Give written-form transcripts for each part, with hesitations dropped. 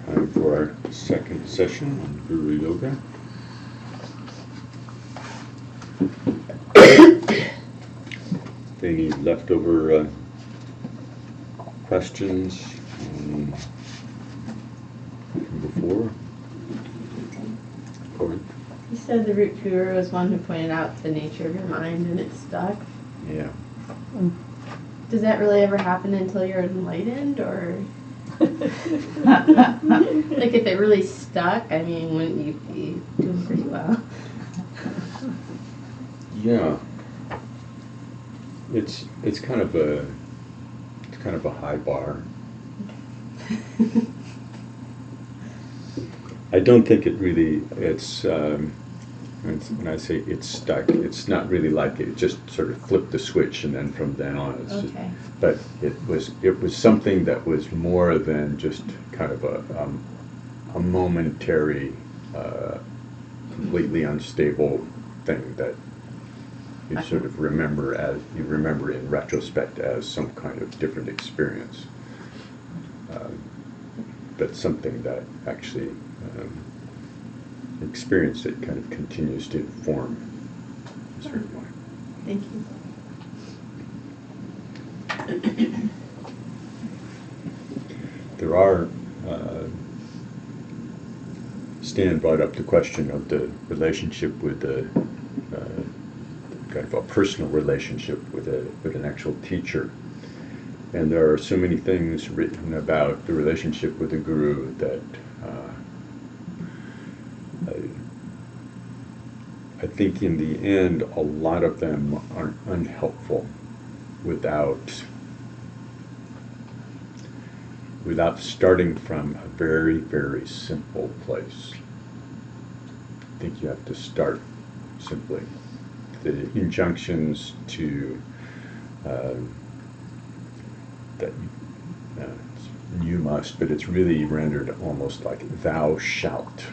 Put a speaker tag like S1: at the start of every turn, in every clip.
S1: Time for our second session on Guru Yoga. Any leftover questions from before? Corey?
S2: You said the root guru was one who pointed out the nature of your mind and it stuck.
S1: Yeah.
S2: Does that really ever happen until you're enlightened, or like if it really stuck? I mean, wouldn't you be doing pretty well?
S1: Yeah. It's kind of a high bar. I don't think it really, when I say it's stuck, it's not really like it just sort of flipped the switch and then from then on it's just, but it was something that was more than just kind of a momentary, completely unstable thing that you sort of remember in retrospect as some kind of different experience. But something that actually experience that kind of continues to inform a certain way.
S2: Thank you.
S1: There are, Stan brought up the question of the relationship with the kind of a personal relationship with an actual teacher. And there are so many things written about the relationship with the guru that I think in the end a lot of them are unhelpful without starting from a very, very simple place. I think you have to start simply. The injunctions to that you must, but it's really rendered almost like thou shalt.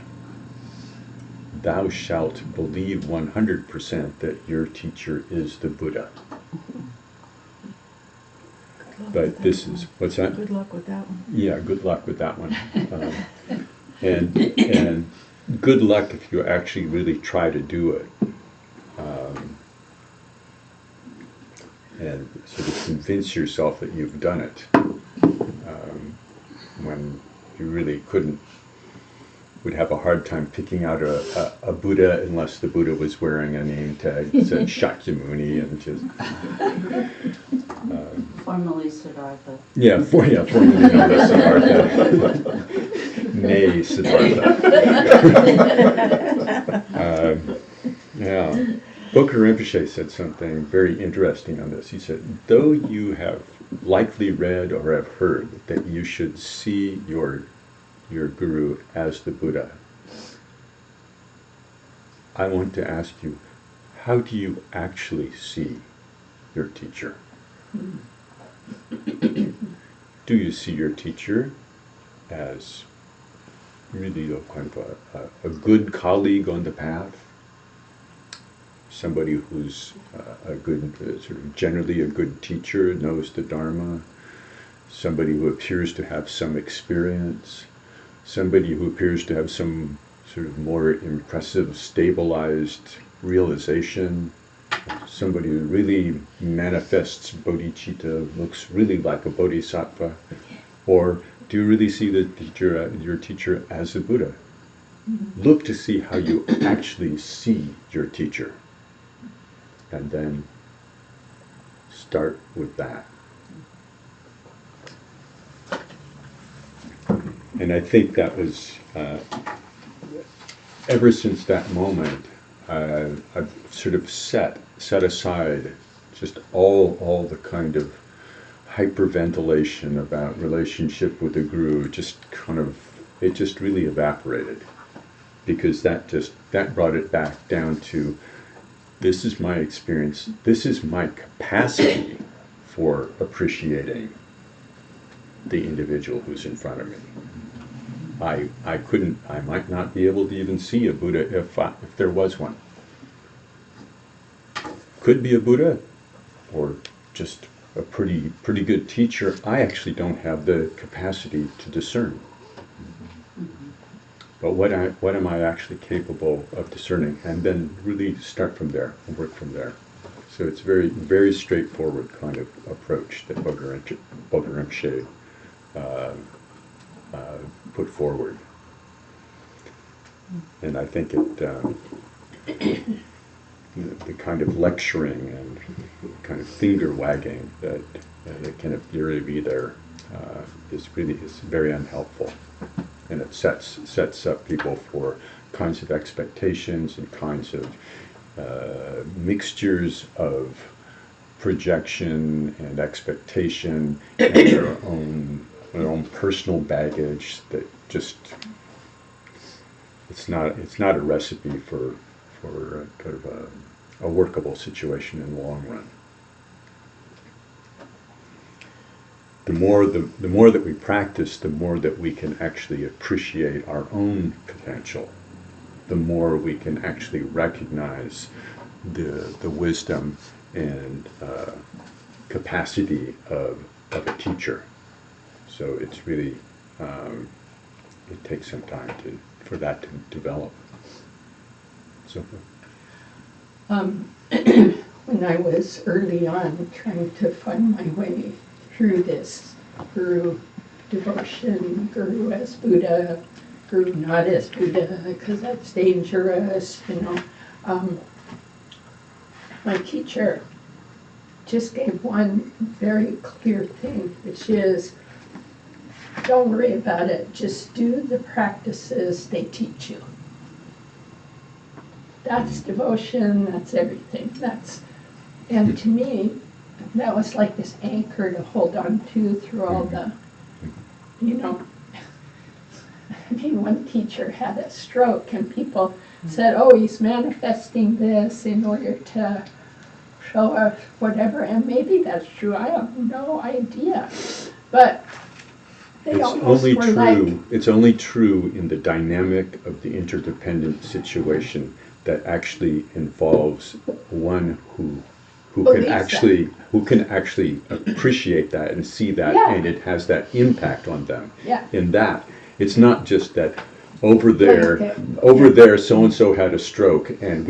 S1: Thou shalt believe 100% that your teacher is the Buddha. But this is, what's that?
S3: Good luck with that one.
S1: Yeah, good luck with that one. And good luck if you actually really try to do it. And sort of convince yourself that you've done it when you really would have a hard time picking out a Buddha unless the Buddha was wearing a name tag that said Shakyamuni and just
S4: Formerly Siddhartha.
S1: formerly known as Siddhartha. Nay, Siddhartha. Yeah. Bokar Rinpoche said something very interesting on this. He said, though you have likely read or have heard that you should see your guru as the Buddha, I want to ask you, how do you actually see your teacher? Do you see your teacher as really kind of a good colleague on the path? Somebody who's a good, sort of generally a good teacher, knows the Dharma, somebody who appears to have some experience, somebody who appears to have some sort of more impressive, stabilized realization, somebody who really manifests bodhicitta, looks really like a bodhisattva, or do you really see the teacher, your teacher as a Buddha? Mm-hmm. Look to see how you actually see your teacher. And then start with that. And I think that was, ever since that moment, I've sort of set aside just all the kind of hyperventilation about relationship with the guru it just really evaporated, because that brought it back down to, this is my experience, this is my capacity for appreciating the individual who's in front of me. I might not be able to even see a Buddha if there was one. Could be a Buddha, or just a pretty good teacher. I actually don't have the capacity to discern. But what am I actually capable of discerning? And then really start from there and work from there. So it's very, very straightforward kind of approach that Böger Rinpoche put forward. And I think the kind of lecturing and kind of finger wagging that can appear to be there is very unhelpful, and it sets up people for kinds of expectations and kinds of mixtures of projection and expectation and their own personal baggage that just it's not a recipe for kind of a workable situation in the long run. The more that we practice, the more that we can actually appreciate our own potential, the more we can actually recognize the wisdom and capacity of a teacher. So it's really, it takes some time for that to develop. So.
S3: When I was early on trying to find my way through this guru devotion, guru as Buddha, guru not as Buddha, because that's dangerous, my teacher just gave one very clear thing, which is, don't worry about it, just do the practices they teach you. That's devotion, that's everything. And to me, that was like this anchor to hold on to through all the, one teacher had a stroke and people said, oh, he's manifesting this in order to show us whatever, and maybe that's true, I have no idea. But they
S1: it's only true in the dynamic of the interdependent situation that actually involves one who can actually appreciate that and see that, and it has that impact on them.
S3: Yeah.
S1: In that, it's not just that over there so and so had a stroke, and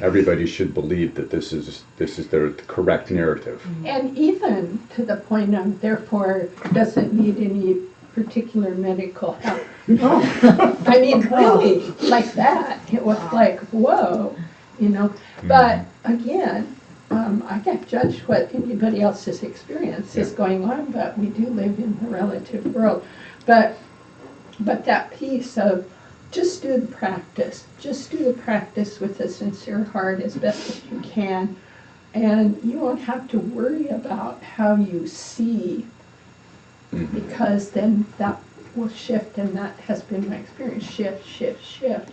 S1: everybody should believe that this is the correct narrative.
S3: And even to the point of therefore doesn't need any particular medical help. I mean, really, like that. It was like, whoa, But again, I can't judge what anybody else's experience is going on, but we do live in a relative world. But that piece of just do the practice. Just do the practice with a sincere heart as best as you can. And you won't have to worry about how you see, because then that will shift, and that has been my experience. Shift,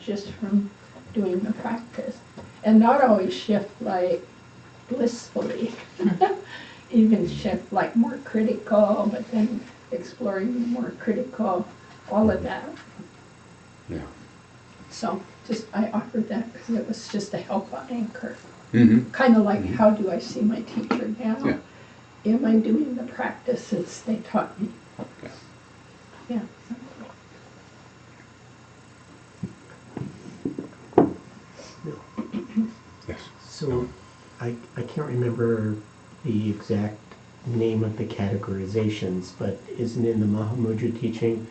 S3: just from doing the practice. And not always shift like blissfully. Even shift like more critical, but then exploring more critical, all of that.
S1: Yeah.
S3: So I offered that because it was just a helpful anchor.
S1: Mm-hmm.
S3: Kind of like, how do I see my teacher now?
S1: Yeah.
S3: Am I doing the practices they taught me? Yeah.
S1: Yes.
S5: So I can't remember the exact name of the categorizations, but isn't in the Mahamudra teaching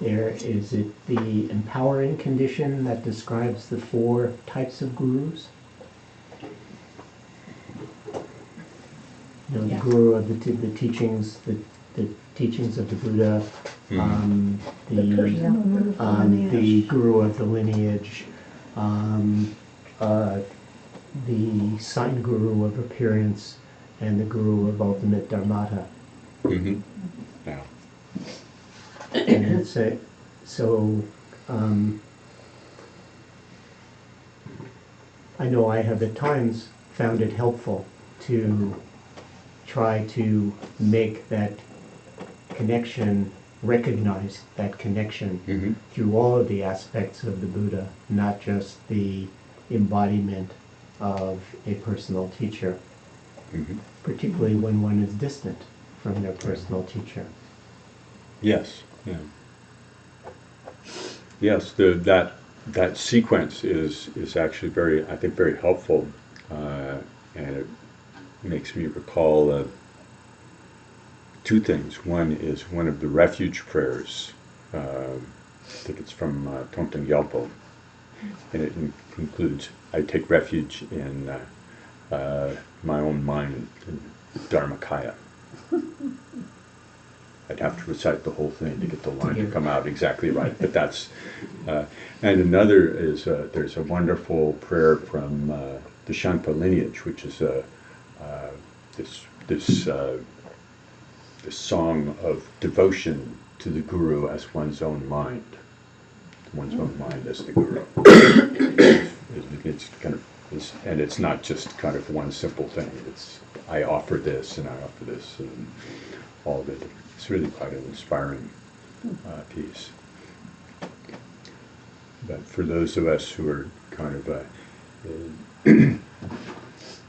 S5: is it the empowering condition that describes the 4 types of gurus? The
S3: Yeah.
S5: guru of the teachings, the teachings of the Buddha, the guru of the lineage, the sign guru of appearance, and the guru of ultimate dharmata.
S1: Mm-hmm. Yeah.
S5: And it's I know I have at times found it helpful to try to make that connection, recognize that connection
S1: Mm-hmm.
S5: through all of the aspects of the Buddha, not just the embodiment of a personal teacher,
S1: Mm-hmm.
S5: particularly when one is distant from their personal teacher.
S1: Yes. Yeah. Yes. That sequence is actually very, I think, very helpful, and it makes me recall two things. One is one of the refuge prayers. I think it's from Tongtong Gyalpo, and it includes, I take refuge in my own mind, in Dharmakaya. I'd have to recite the whole thing to get the line to come out exactly right, but that's, and another is, there's a wonderful prayer from the Shanpa lineage, which is this song of devotion to the Guru as one's own mind. One's own mind as the Guru. It's kind of, and it's not just kind of one simple thing. It's, I offer this and I offer this and all of it. It's really quite an inspiring piece. But for those of us who are kind of,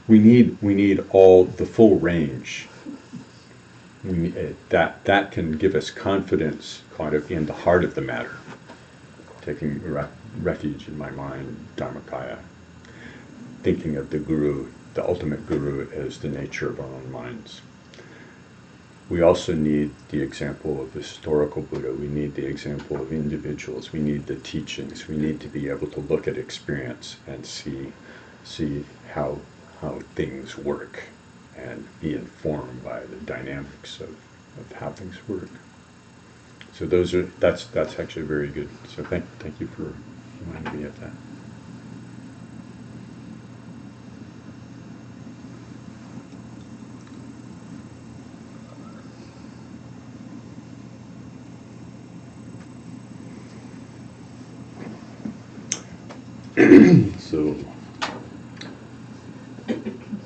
S1: we need all the full range. That can give us confidence kind of in the heart of the matter. Taking refuge in my mind, Dharmakaya. Thinking of the Guru, the ultimate Guru, as the nature of our own minds. We also need the example of the historical Buddha. We need the example of individuals. We need the teachings. We need to be able to look at experience and see how things work and be informed by the dynamics of how things work. So that's actually very good. So thank you for reminding me of that. So,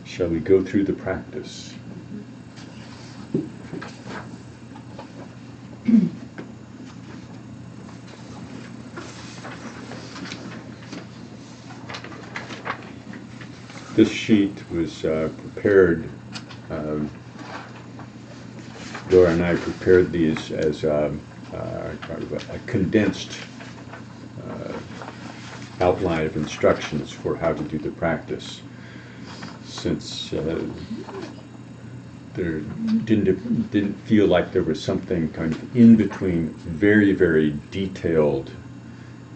S1: shall we go through the practice? This sheet was prepared, Laura and I prepared these as kind of a condensed outline of instructions for how to do the practice. Since there didn't feel like there was something kind of in between very, very detailed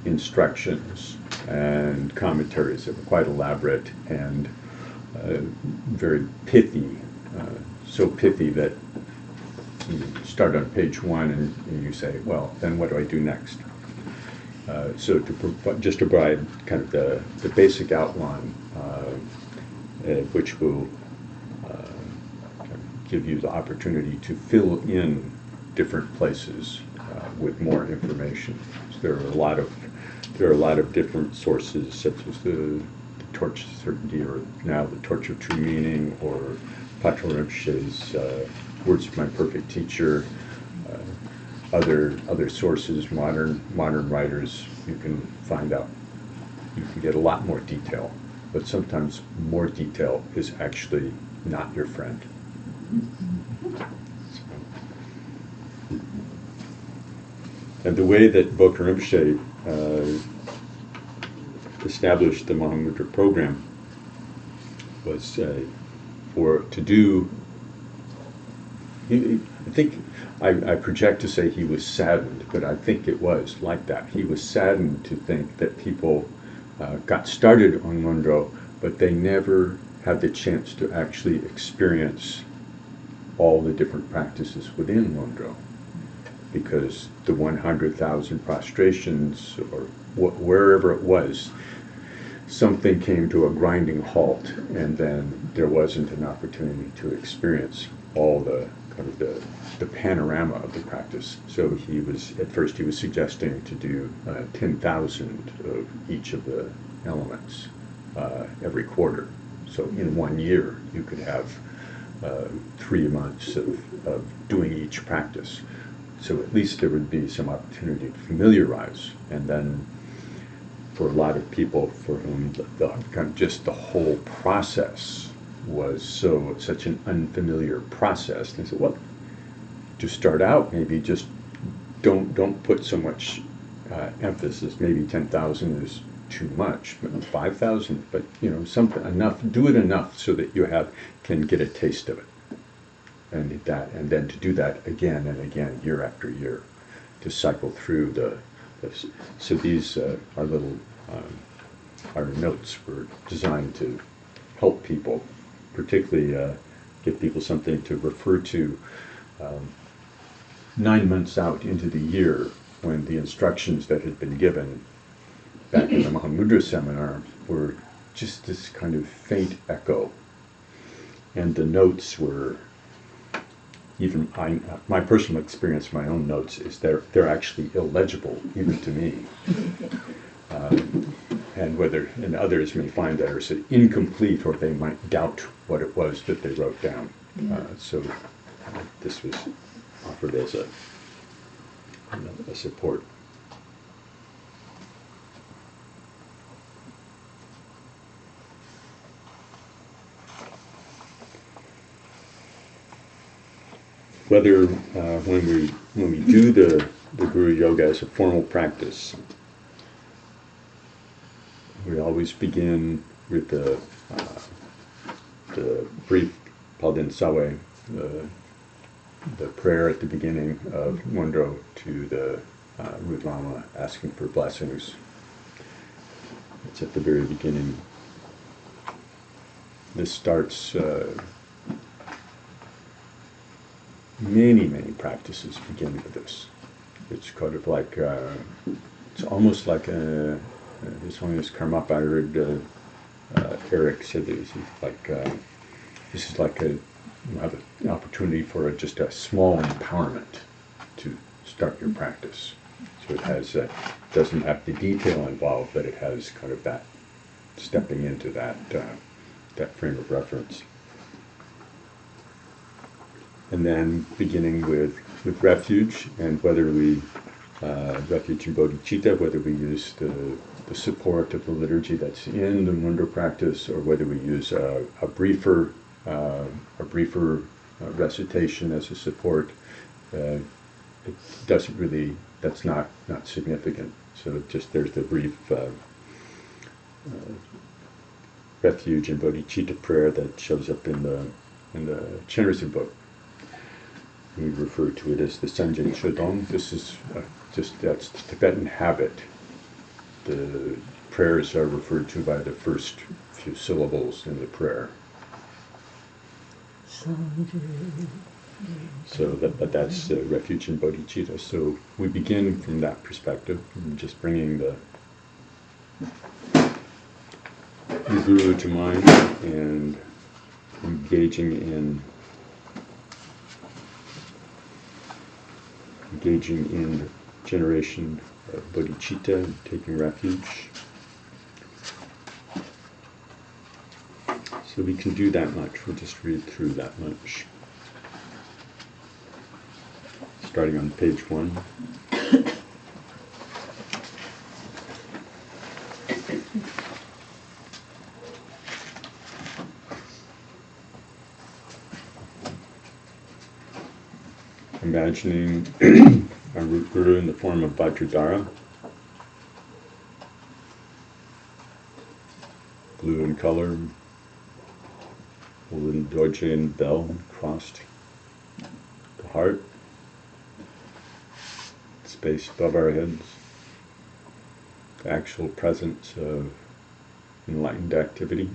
S1: instructions and commentaries that were quite elaborate and very pithy, so pithy that you start on page 1 and you say, well, then what do I do next? So just to provide kind of the basic outline, which will kind of give you the opportunity to fill in different places with more information. So there are a lot of different sources, such as the Torch of Certainty, or now the Torch of True Meaning, or Patrul Rinpoche's Words of My Perfect Teacher. Other sources, modern writers, you can find out. You can get a lot more detail, but sometimes more detail is actually not your friend. And the way that Bokar Rinpoche established the Mahamudra program was to do. I think I project to say he was saddened, but I think it was like that. He was saddened to think that people got started on Ngondro, but they never had the chance to actually experience all the different practices within Ngondro, because the 100,000 prostrations, or wherever it was, something came to a grinding halt, and then there wasn't an opportunity to experience all the kind of the panorama of the practice. So at first he was suggesting to do 10,000 of each of the elements every quarter. So in 1 year you could have 3 months of doing each practice. So at least there would be some opportunity to familiarize, and then for a lot of people for whom kind of just the whole process was such an unfamiliar process, they said, well, to start out, maybe just don't put so much emphasis. Maybe 10,000 is too much, but 5,000. But something enough. Do it enough so that you can get a taste of it, and then to do that again and again, year after year, to cycle through So these our notes were designed to help people, particularly give people something to refer to 9 months out into the year, when the instructions that had been given back in the Mahamudra seminar were just this kind of faint echo. And the notes were, even my personal experience, my own notes, is they're actually illegible, even to me. And others may find that are incomplete, or they might doubt what it was that they wrote down. So this was offered as a support. Whether when we do the Guru Yoga as a formal practice, we always begin with the brief Palden Sawe, the prayer at the beginning of Mundro to the Root Lama, asking for blessings. It's at the very beginning. This starts many practices begin with this. It's kind of like it's almost like this one is Karmapa. I heard Eric said this is like you have an opportunity for just a small empowerment to start your practice. So it has doesn't have the detail involved, but it has kind of that stepping into that frame of reference. And then beginning with refuge, and whether we refuge in bodhicitta, whether we use the support of the liturgy that's in the Mundro practice, or whether we use a briefer recitation as a support, it doesn't really. That's not significant. So just there's the brief refuge and bodhicitta prayer that shows up in the Chenrezig book. We refer to it as the Sanjay Chodong. This is that's the Tibetan habit. The prayers are referred to by the first few syllables in the prayer. So that's refuge and bodhicitta. So we begin from that perspective, and just bringing the Guru to mind and engaging in generation of bodhicitta, and taking refuge. So we can do that much. We'll just read through that much. Starting on page 1. Imagining our root guru in the form of Vajradhara, blue in color, holding Dorje and bell crossed. The heart, space above our heads, the actual presence of enlightened activity.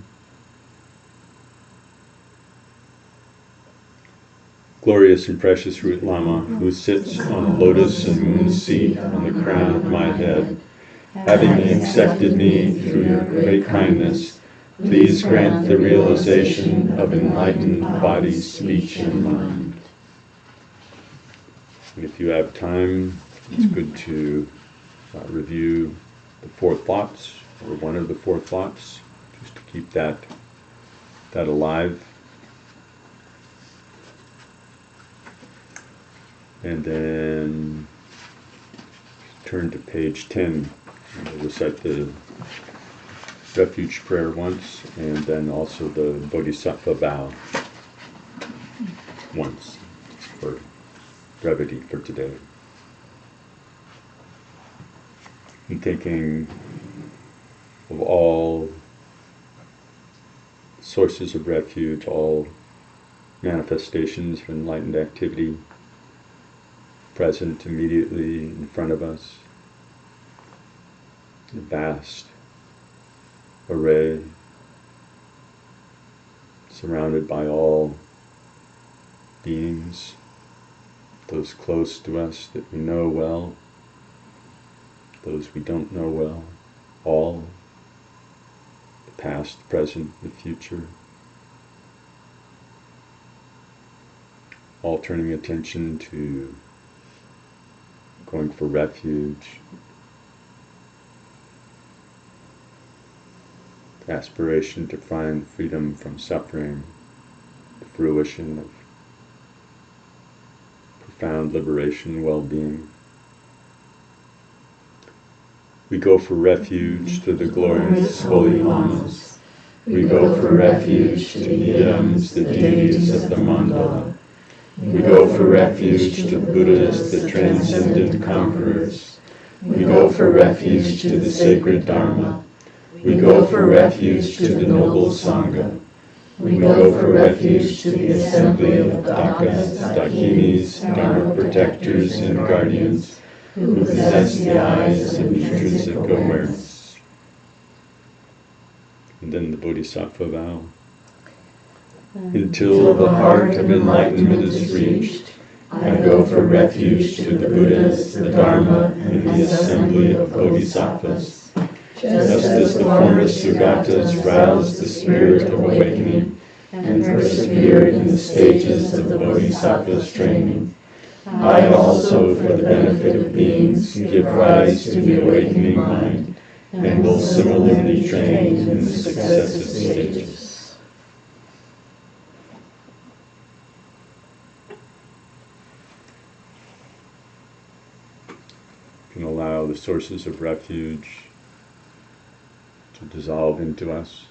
S1: Glorious and precious Root Lama, who sits on a lotus and moon seat on the crown of my head, having accepted me through your great kindness, please grant the realization of enlightened body, speech, and mind. And if you have time, it's good to review the four thoughts, or one of the four thoughts, just to keep that alive. And then turn to page 10. And we'll recite the refuge prayer once, and then also the Bodhisattva vow once, for brevity for today. And thinking of all sources of refuge, all manifestations of enlightened activity present immediately in front of us, the vast array, surrounded by all beings, those close to us that we know well, those we don't know well, all, the past, the present, the future, all turning attention to going for refuge, aspiration to find freedom from suffering, the fruition of profound liberation, well-being. We go for refuge to the glorious holy lamas. We go for refuge to the yidams, the deities of the mandala. We go for refuge to the Buddhas, the transcendent conquerors. We go for refuge to the sacred Dharma. We go for refuge to the noble Sangha. We go for refuge to the assembly of Dakas, Dakinis, Dharma protectors and guardians who possess the eyes of intrinsic awareness. And then the Bodhisattva vow. Until the heart of enlightenment is reached, I go for refuge to the Buddhas, the Dharma, and the assembly of Bodhisattvas. Just as the former Sugatas roused the spirit of awakening and persevered in the stages of the Bodhisattva's training, I also, for the benefit of beings, give rise to the awakening mind, and will similarly train in the successive stages. You can allow the sources of refuge to dissolve into us.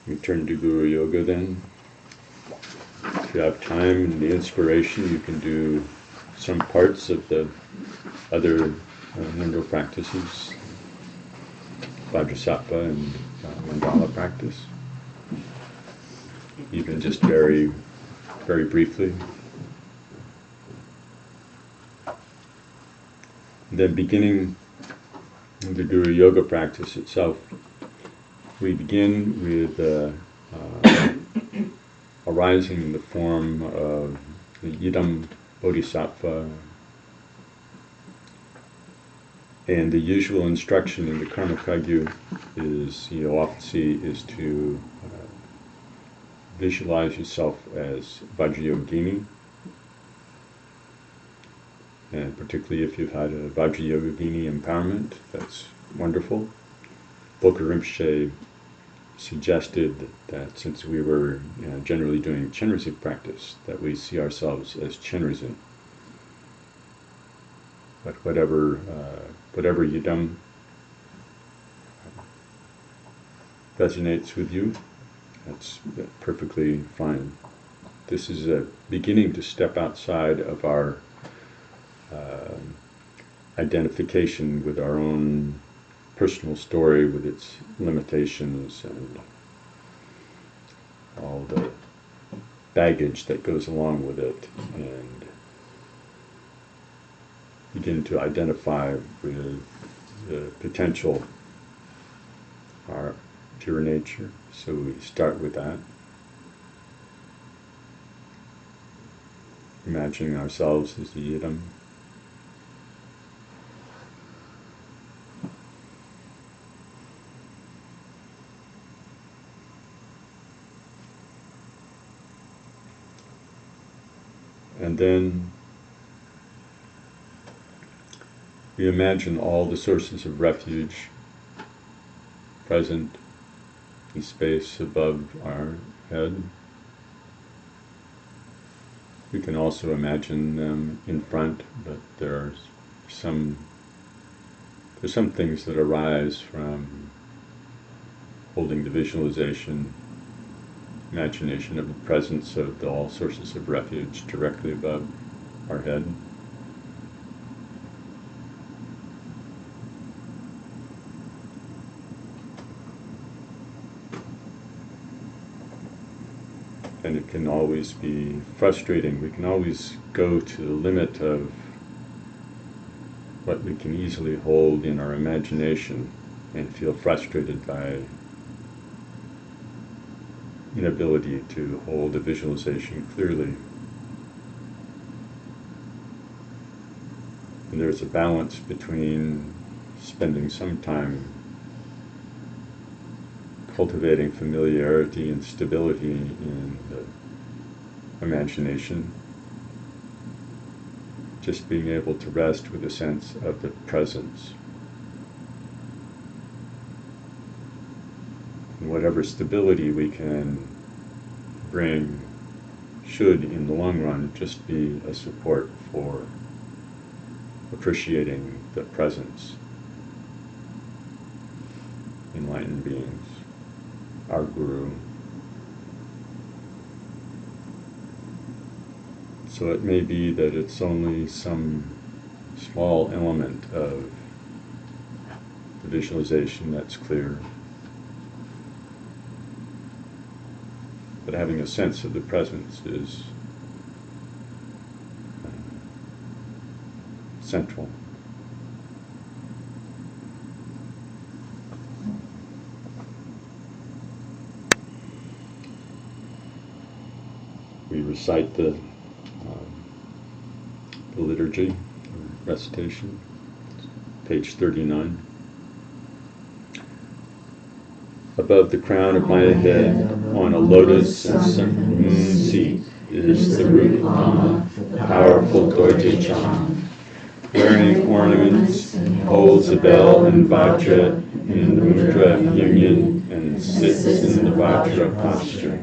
S1: We turn to Guru Yoga then. If you have time and the inspiration, you can do some parts of the other Mundo practices, Vajrasattva and Mandala practice, even just very, very briefly. Then beginning the Guru Yoga practice itself, we begin with arising in the form of the Yidam Bodhisattva, and the usual instruction in the Karma Kagyu is, you often see, is to visualize yourself as Vajrayogini. And particularly if you've had a Vajrayogini empowerment, that's wonderful. Bokar Rinpoche suggested that since we were generally doing Chenrezig practice, that we see ourselves as Chenrezig. But whatever yidam resonates with you, that's perfectly fine. This is a beginning to step outside of our identification with our own personal story, with its limitations and all the baggage that goes along with it, and begin to identify with the potential, our pure nature. So we start with that. imagining ourselves as the yidam. And then we imagine all the sources of refuge present in space above our head. We can also imagine them in front, but there's some things that arise from holding the visualization, imagination of the presence of all sources of refuge directly above our head. And it can always be frustrating. We can always go to the limit of what we can easily hold in our imagination and feel frustrated by inability to hold a visualization clearly. And there's a balance between spending some time cultivating familiarity and stability in the imagination, just being able to rest with a sense of the presence. And whatever stability we can bring should, in the long run, just be a support for appreciating the presence, enlightened beings, our Guru. So it may be that it's only some small element of the visualization that's clear, but having a sense of the presence is central. We recite the liturgy, recitation, page 39. Above the crown of my head, on a lotus and sun seat, is the root Lama, the powerful Dorje Chan, wearing ornaments, holds a bell and vajra in the mudra of union, and sits in the vajra posture.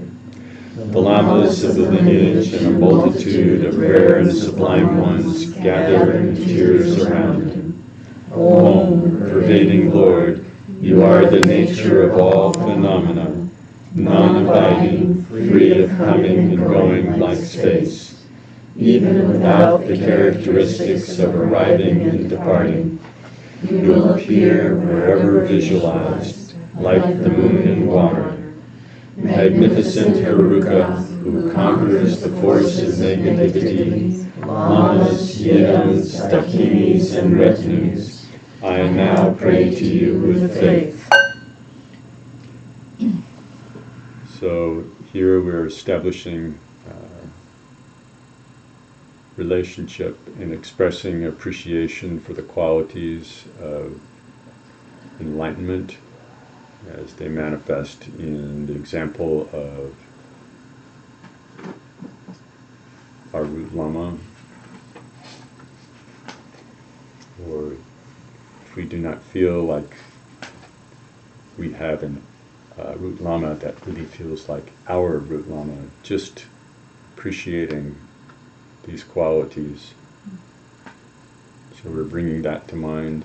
S1: The lamas of the lineage and a multitude of rare and sublime ones gather in tears around him. Om, pervading Lord, you are the nature of all phenomena, non-abiding, free of coming and going like space. Even without the characteristics of arriving and departing, you will appear wherever visualized, like the moon in water. Magnificent Heruka, who conquers the force of negativity, lamas, yidams, dakinis, and retinues, I now pray to you with faith. So here we're establishing relationship and expressing appreciation for the qualities of enlightenment as they manifest in the example of our root Lama, or if we do not feel like we have an root Lama that really feels like our root Lama, just appreciating these qualities. So we're bringing that to mind,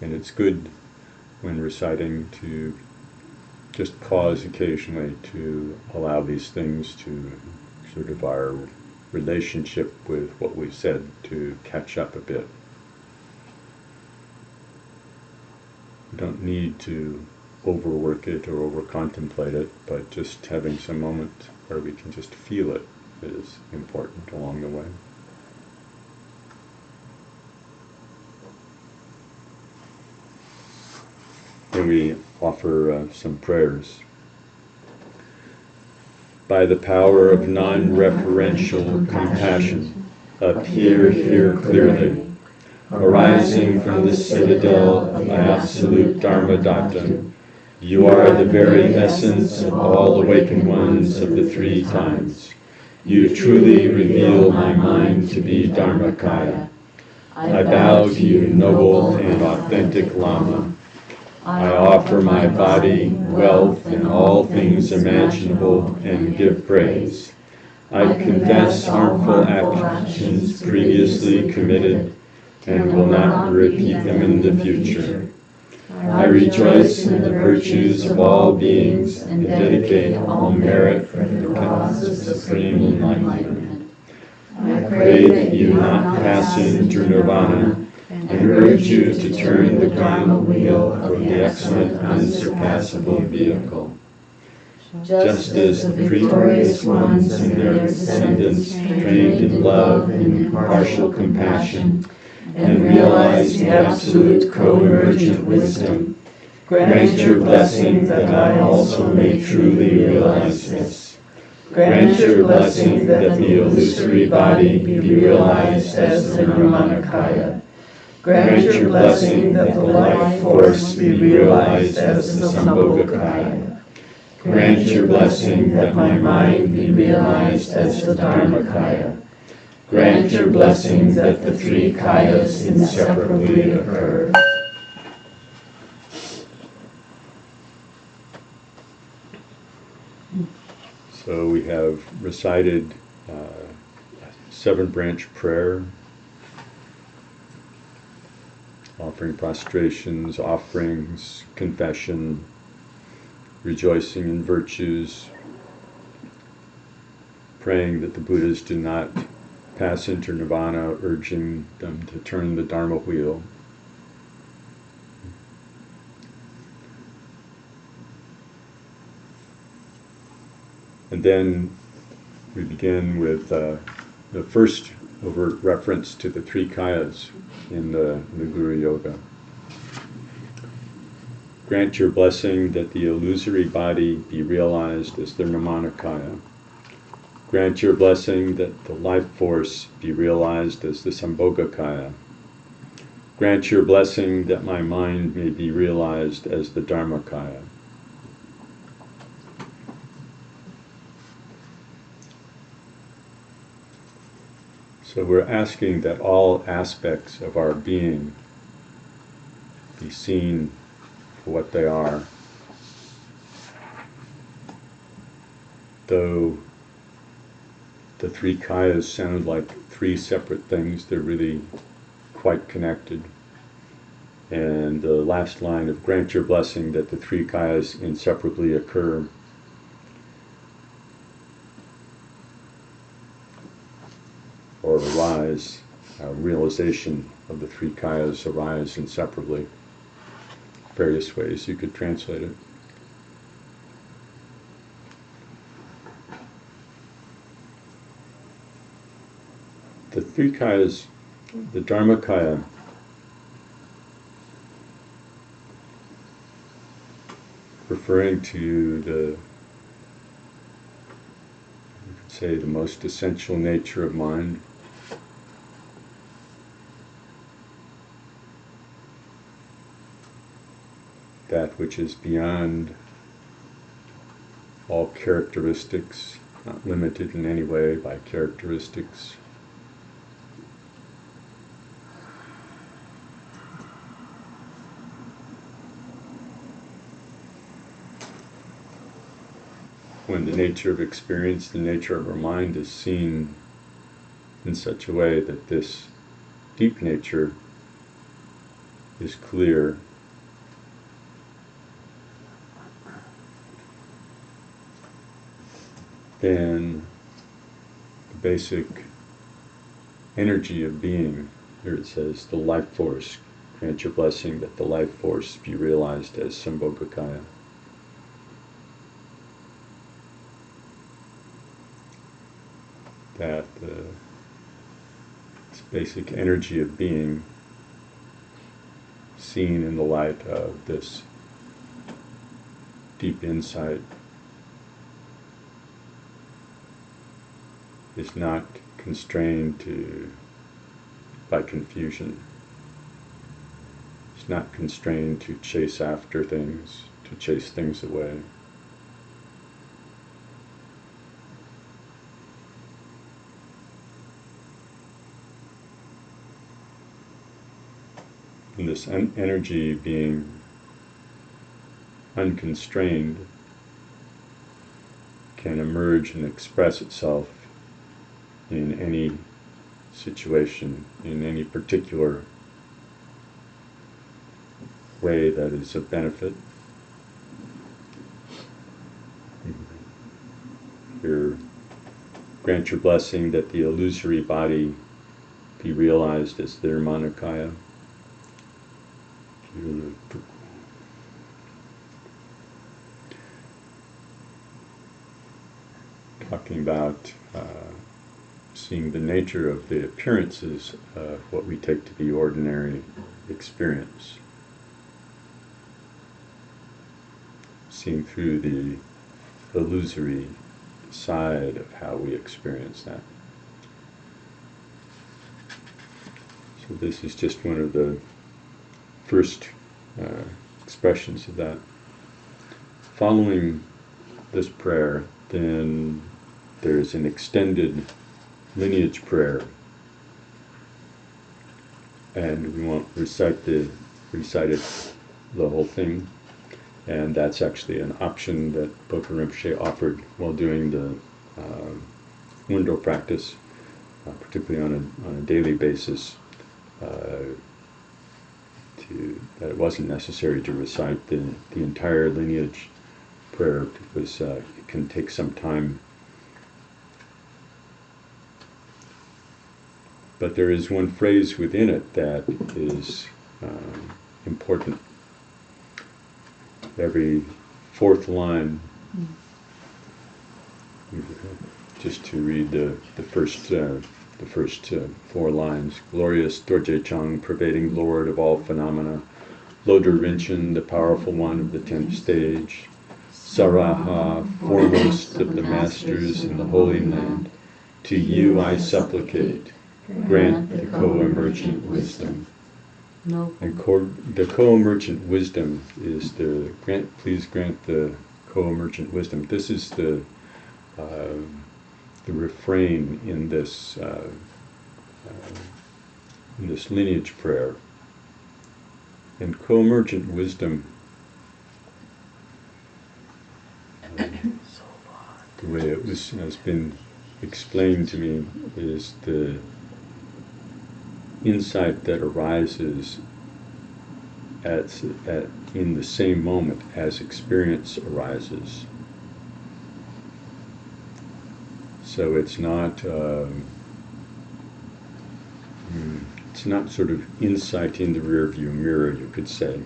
S1: and it's good when reciting to just pause occasionally to allow these things to sort of our relationship with what we've said to catch up a bit. We don't need to overwork it or over-contemplate it, but just having some moment where we can just feel it is important along the way. And we offer some prayers. by the power of non-referential compassion, appear here clearly, arising from the citadel of absolute Dharmadatta. You are the very essence of all awakened ones of the three times. You truly reveal my mind to be Dharmakaya. I bow to you, noble and authentic Lama. I offer my body, wealth, and all things imaginable and give praise. I confess harmful actions previously committed and will not repeat them in the future. I rejoice in the virtues of all beings and dedicate all merit for the cause of supreme enlightenment. I pray that you not pass into nirvana and urge you to turn the karma wheel of the excellent unsurpassable vehicle. Just as the victorious ones and their descendants trained in love and impartial compassion and realized the absolute co-emergent wisdom, grant your blessing that I also may truly realize this. Grant your blessing that the illusory body be realized as the Nirmanakaya. Grant your blessing that the life force be realized as the Sambhogakaya. Grant your blessing that my mind be realized as the Dharmakaya. Grant your blessing that the three kayas inseparably occur. So we have recited 7-branch prayer, offering prostrations, offerings, confession, rejoicing in virtues, praying that the Buddhas do not pass into nirvana, urging them to turn the Dharma wheel. And then we begin with the first overt reference to the three kayas in the Guru Yoga. Grant your blessing that the illusory body be realized as the Nirmanakaya. Grant your blessing that the life force be realized as the Sambhogakaya. Grant your blessing that my mind may be realized as the Dharmakaya. So we're asking that all aspects of our being be seen for what they are. Though the three kayas sound like three separate things, they're really quite connected. And the last line of grant your blessing that the three kayas inseparably occur or arise, realization of the three kayas arise inseparably. Various ways you could translate it. The three kayas, the Dharmakaya, referring to the, you could say, the most essential nature of mind. That which is beyond all characteristics, not limited in any way by characteristics. When the nature of experience, the nature of our mind is seen in such a way that this deep nature is clear, then the basic energy of being, here it says, the life force, grant your blessing that the life force be realized as Sambhogakaya. That this basic energy of being seen in the light of this deep insight, is not constrained by confusion. It's not constrained to chase after things, to chase things away. And this energy being unconstrained can emerge and express itself in any situation, in any particular way that is of benefit. Here, grant your blessing that the illusory body be realized as the Nirmanakaya. Talking about seeing the nature of the appearances of what we take to be ordinary experience. Seeing through the illusory side of how we experience that. So this is just one of the first expressions of that. Following this prayer, then there's an extended lineage prayer, and we won't recite it the whole thing, and that's actually an option that Bokar Rinpoche offered while doing the window practice, particularly on a daily basis, that it wasn't necessary to recite the entire lineage prayer because it can take some time. But there is one phrase within it that is important. Every fourth line, just to read the first four lines. Glorious Dorje Chang, pervading Lord of all phenomena, Lodar Rinchen, the powerful one of the 10th stage, Saraha, foremost of the masters in the Holy Land, to you I supplicate, grant the co-emergent wisdom.
S4: No.
S1: And the co-emergent wisdom is please grant the co-emergent wisdom. This is the refrain in this lineage prayer. And co-emergent wisdom, the way it has been explained to me, is the insight that arises in the same moment as experience arises. So it's not sort of insight in the rearview mirror, you could say.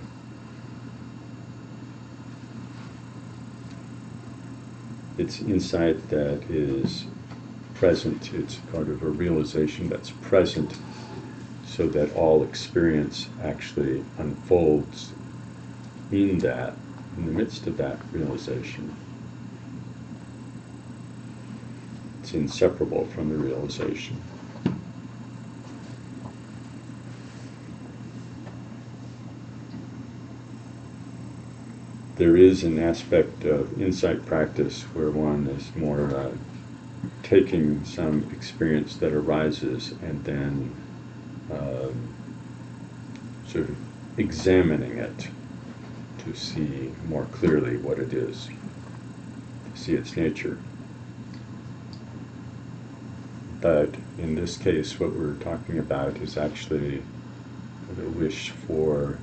S1: It's insight that is present. It's part of a realization that's present, so that all experience actually unfolds in the midst of that realization. It's inseparable from the realization. There is an aspect of insight practice where one is more taking some experience that arises and then sort of examining it to see more clearly what it is, to see its nature. But in this case, what we're talking about is actually the wish for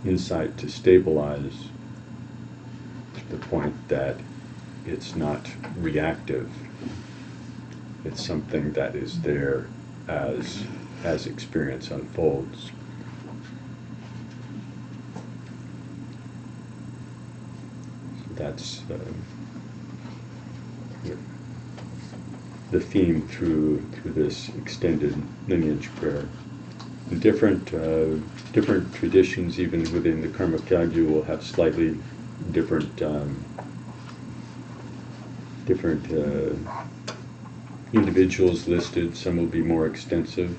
S1: insight to stabilize to the point that it's not reactive. It's something that is there as experience unfolds. So that's the theme through this extended lineage prayer. And different traditions, even within the Karma Kagyu, will have slightly different individuals listed. Some will be more extensive.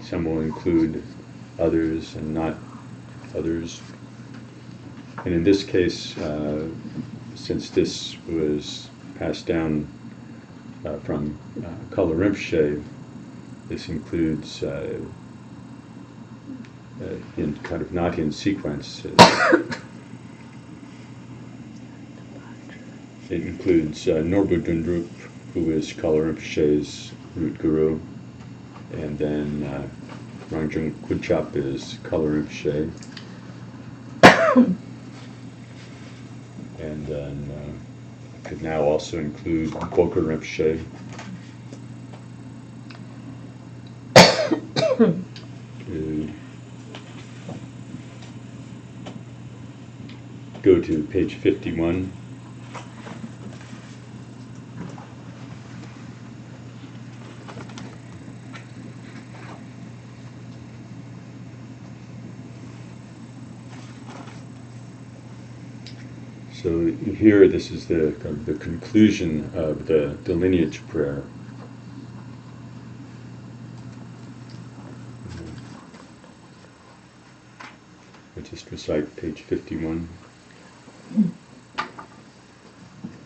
S1: Some will include others and not others. And in this case, since this was passed down from Kala Rinpoche, this includes, in kind of not in sequence, it includes Norbu Dundrup, who is Kala Rinpoche's root guru, and then Rangjung Kudchap is Kala Rinpoche. And then could now also include Boka Rinpoche. Go to page 51. So here, this is the conclusion of the lineage prayer. I just recite page 51.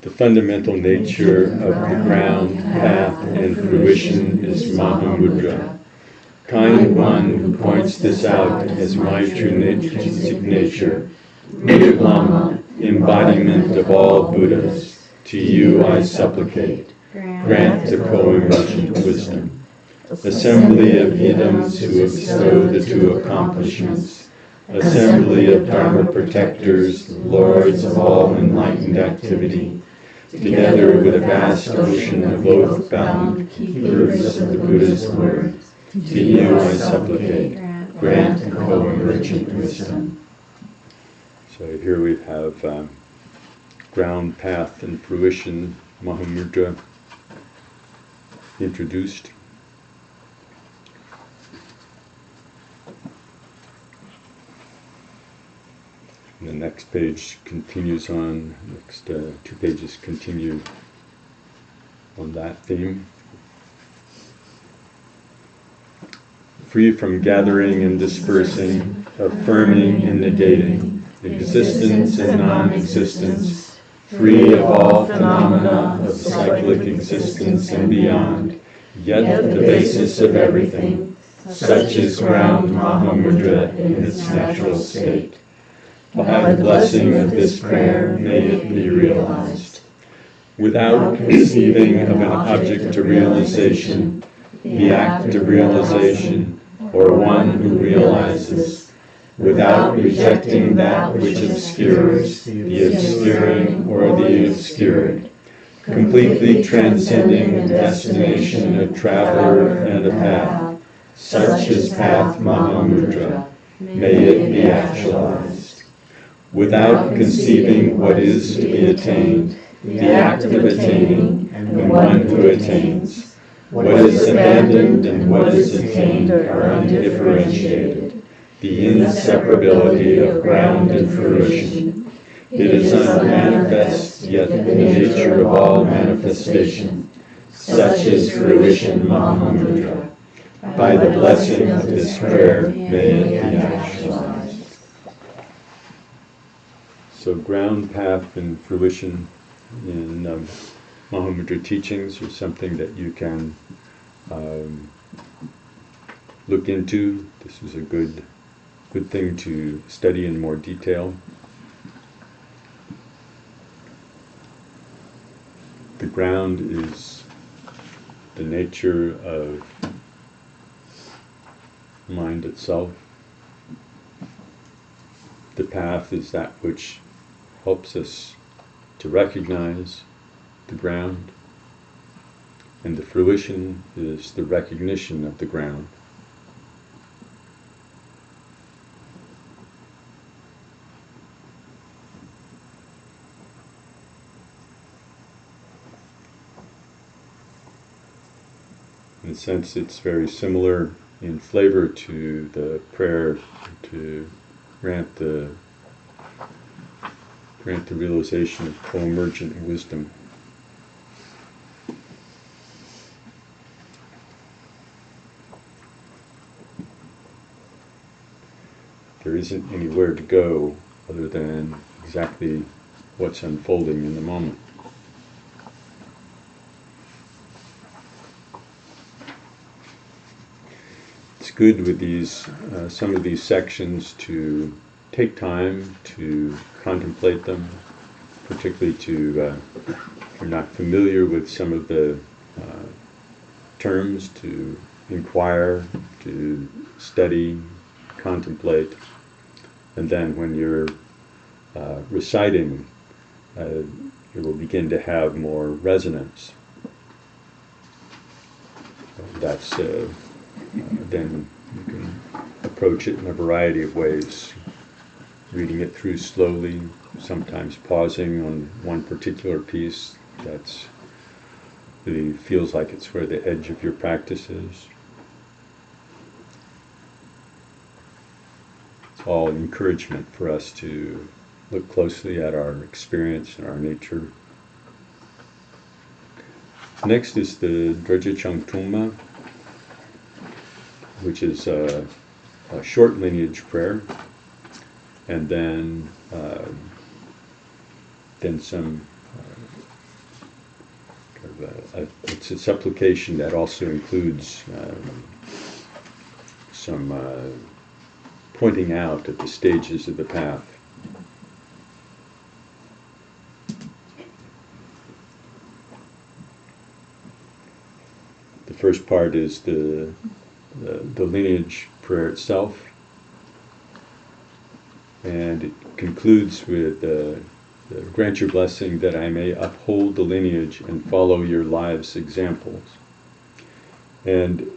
S1: The fundamental nature of the ground, path, and fruition is Mahamudra. Kind one who points this out as my true signature, Buddha Lama, embodiment of all Buddhas, to you I supplicate, grant the co-emergent wisdom. Assembly of Idams who bestow the two accomplishments, assembly of Dharma protectors, lords of all enlightened activity, together with a vast ocean of oath-bound keepers of the Buddha's word, to you I supplicate, grant the co-emergent wisdom. So here we have ground, path, and fruition, Mahamudra, introduced. And the next page continues on, next 2 pages continue on that theme. Free from gathering and dispersing, affirming and negating, existence and non-existence, free of all phenomena of cyclic existence and beyond, yet the basis of everything, such is ground Mahamudra in its natural state. By the blessing of this prayer, may it be realized. Without conceiving of an object to realization, the act of realization, or one who realizes, without rejecting that which obscures, the obscuring or the obscured, completely transcending the destination a traveler and a path, such is path Mahamudra, may it be actualized. Without conceiving what is to be attained, the act of attaining, and the one who attains, what is abandoned and what is attained are undifferentiated. The inseparability of ground and fruition. It is unmanifest, yet the nature of all manifestation. Such is fruition Mahamudra. By the blessing of this prayer, may it be actualized. So ground, path, and fruition in Mahamudra teachings are something that you can look into. This is a good thing to study in more detail. The ground is the nature of mind itself. The path is that which helps us to recognize the ground, and the fruition is the recognition of the ground. In a sense, it's very similar in flavor to the prayer to grant the realization of co-emergent wisdom. isn't anywhere to go other than exactly what's unfolding in the moment. It's good with these, some of these sections to take time to contemplate them, particularly to, if you're not familiar with some of the terms, to inquire, to study, contemplate, and then when you're reciting, it will begin to have more resonance. That's then you can approach it in a variety of ways, reading it through slowly, sometimes pausing on one particular piece that's really feels like it's where the edge of your practice is. It's all encouragement for us to look closely at our experience and our nature. Next is the Dröje Changtungma, which is a short lineage prayer, and then some it's a supplication that also includes some pointing out at the stages of the path. The first part is the lineage prayer itself, and it concludes with grant your blessing that I may uphold the lineage and follow your lives' examples. And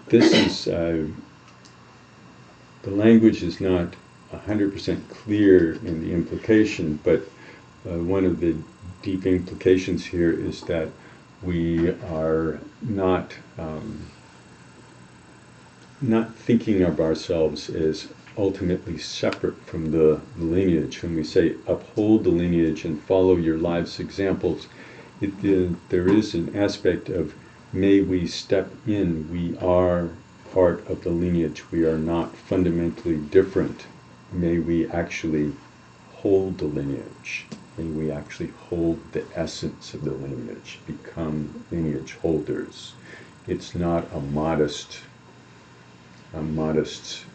S1: this is, the language is not 100% clear in the implication, but one of the deep implications here is that we are not thinking of ourselves as ultimately separate from the lineage. When we say uphold the lineage and follow your life's examples, there is an aspect of may we step in, we are part of the lineage, we are not fundamentally different. May we actually hold the lineage, may we actually hold the essence of the lineage, become lineage holders. It's not a modest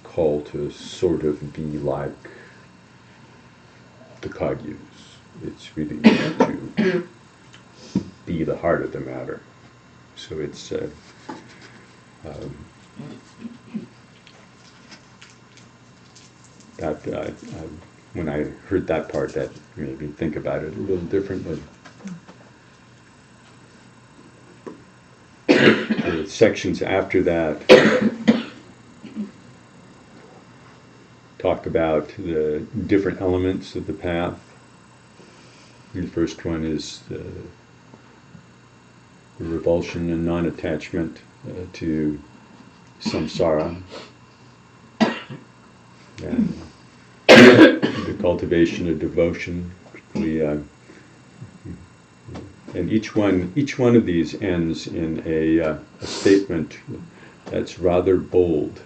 S1: call to sort of be like the Kagyus. It's really to be the heart of the matter. So it's when I heard that part, that made me think about it a little differently. The sections after that talk about the different elements of the path. And the first one is the revulsion and non-attachment to samsara, and the cultivation of devotion. And each one of these ends in a statement that's rather bold.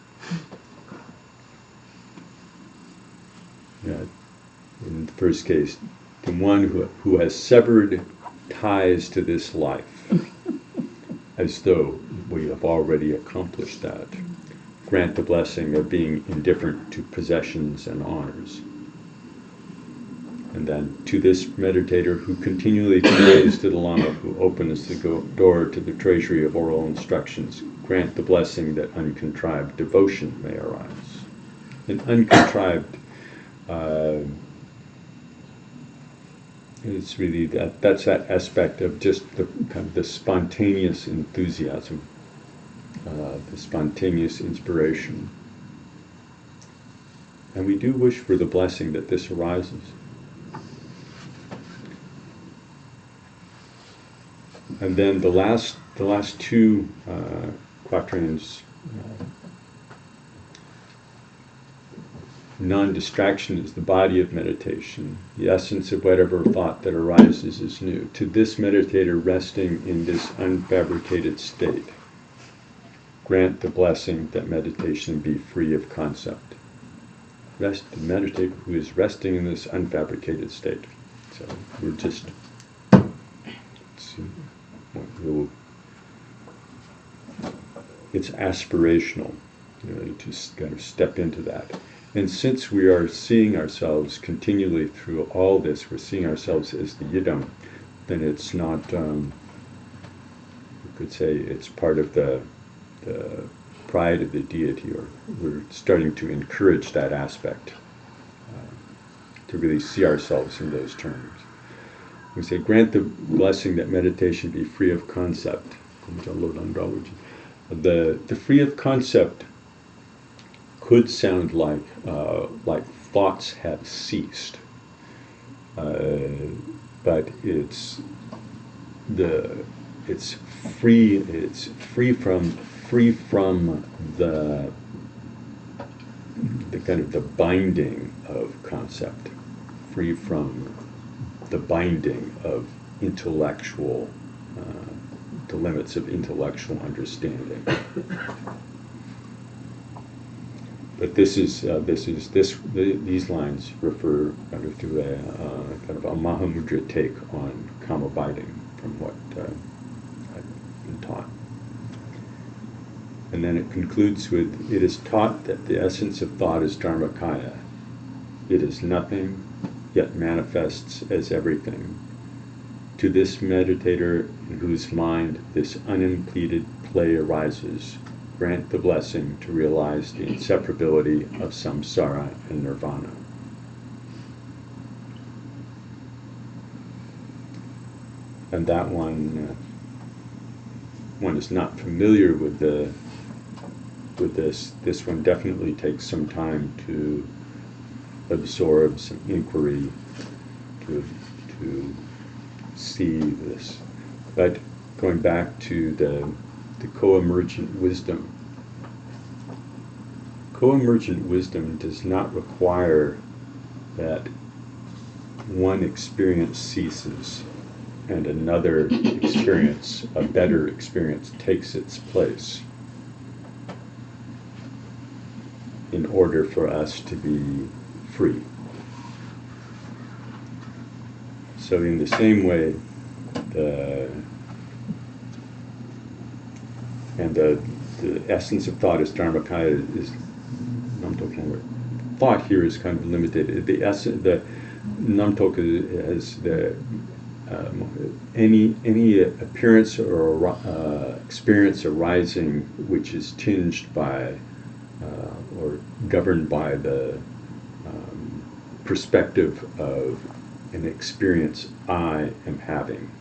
S1: In the first case, the one who has severed ties to this life, as though we have already accomplished that. Grant the blessing of being indifferent to possessions and honors. And then, to this meditator who continually prays to the Lama, who opens the door to the treasury of oral instructions, grant the blessing that uncontrived devotion may arise. And uncontrived, it's really that's that aspect of just the kind of the spontaneous enthusiasm, the spontaneous inspiration. And we do wish for the blessing that this arises. And then the last two quatrains, non-distraction is the body of meditation. The essence of whatever thought that arises is new. To this meditator resting in this unfabricated state, grant the blessing that meditation be free of concept. the meditator who is resting in this unfabricated state. So we're just, it's aspirational, to kind of step into that. And since we are seeing ourselves continually through all this, we're seeing ourselves as the Yidam, then it's not, you could say it's part of the pride of the deity, or we're starting to encourage that aspect, to really see ourselves in those terms. We say, grant the blessing that meditation be free of concept. The free of concept could sound like thoughts have ceased, but it's free from the kind of the binding of concept, free from the binding of intellectual, the limits of intellectual understanding. But these lines refer kind of to a kind of a Mahamudra take on kama abiding from what I've been taught. And then it concludes with, it is taught that the essence of thought is Dharmakaya. It is nothing, yet manifests as everything. To this meditator in whose mind this unimpeded play arises, grant the blessing to realize the inseparability of samsara and nirvana. And that one is not familiar with this. This one definitely takes some time to absorb, some inquiry, to see this. But going back to the co-emergent wisdom does not require that one experience ceases and another experience, a better experience, takes its place in order for us to be free. So in the same way, the essence of thought is Dharmakaya is Namtok. Thought here is kind of limited. The Namtok is the any appearance or experience arising which is tinged by or governed by the perspective of an experience I am having.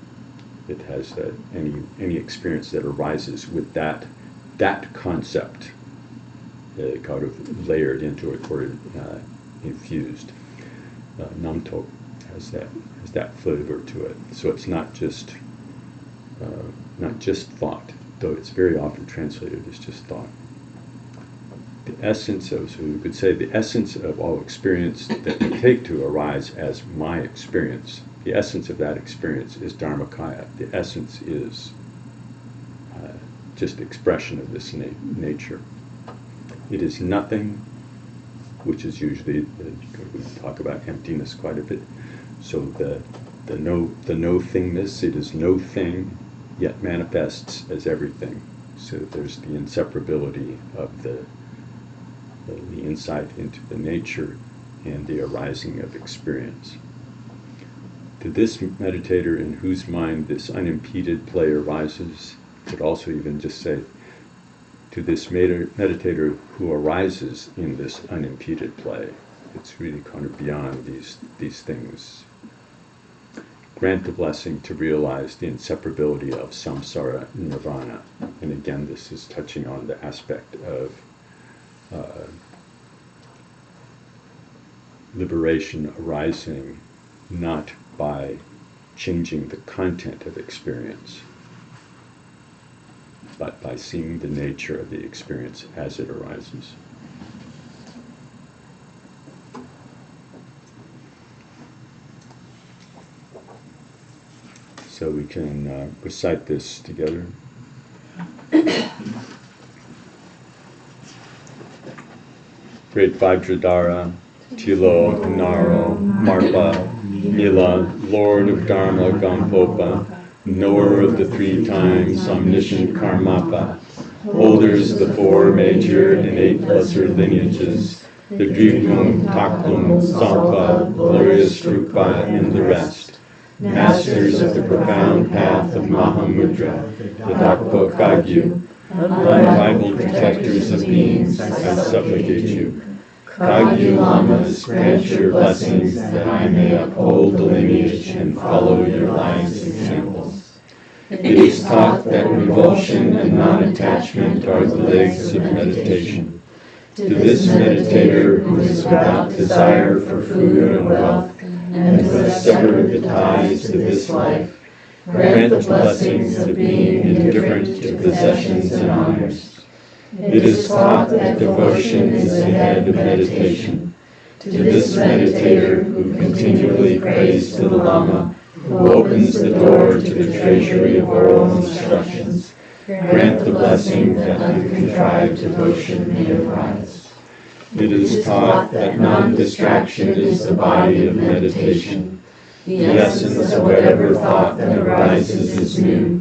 S1: It has that any experience that arises with that concept kind of layered into it or infused. Namtok has that flavor to it. So it's not just thought, though it's very often translated as just thought. The essence of, so we could say, the essence of all experience that we take to arise as my experience, the essence of that experience is Dharmakaya. The essence is just expression of this nature. It is nothing, which is usually, we talk about emptiness quite a bit. So the no thingness, it is no thing, yet manifests as everything. So there's the inseparability of the insight into the nature and the arising of experience. To this meditator in whose mind this unimpeded play arises, could also even just say, to this meditator who arises in this unimpeded play. It's really kind of beyond these things. Grant the blessing to realize the inseparability of samsara and nirvana. And again, this is touching on the aspect of liberation arising not by changing the content of experience, but by seeing the nature of the experience as it arises. So we can recite this together. Great Vajradhara, Tilo, Naro, Marpa, Nila, Lord of Dharma Gampopa, knower of the 3 times omniscient Karmapa, holders of the 4 major and 8 lesser lineages, the Drigum, Taklum, Tsangpa, glorious Rupa, and the rest, masters of the profound path of Mahamudra, the Dakpa Kagyu, unrivaled protectors of beings, I supplicate you. Kagyu Lamas, grant your blessings that I may uphold the lineage and follow your life's examples. It is taught that revulsion and non-attachment are the legs of meditation. To this meditator who is without desire for food and wealth, and who has severed the ties to this life, grant the blessings of being indifferent to possessions and honors. It is taught that devotion is the head of meditation. To this meditator who continually prays to the Lama, who opens the door to the treasury of oral instructions, grant the blessing that uncontrived devotion may arise. It is taught that non-distraction is the body of meditation. The essence of whatever thought that arises is new.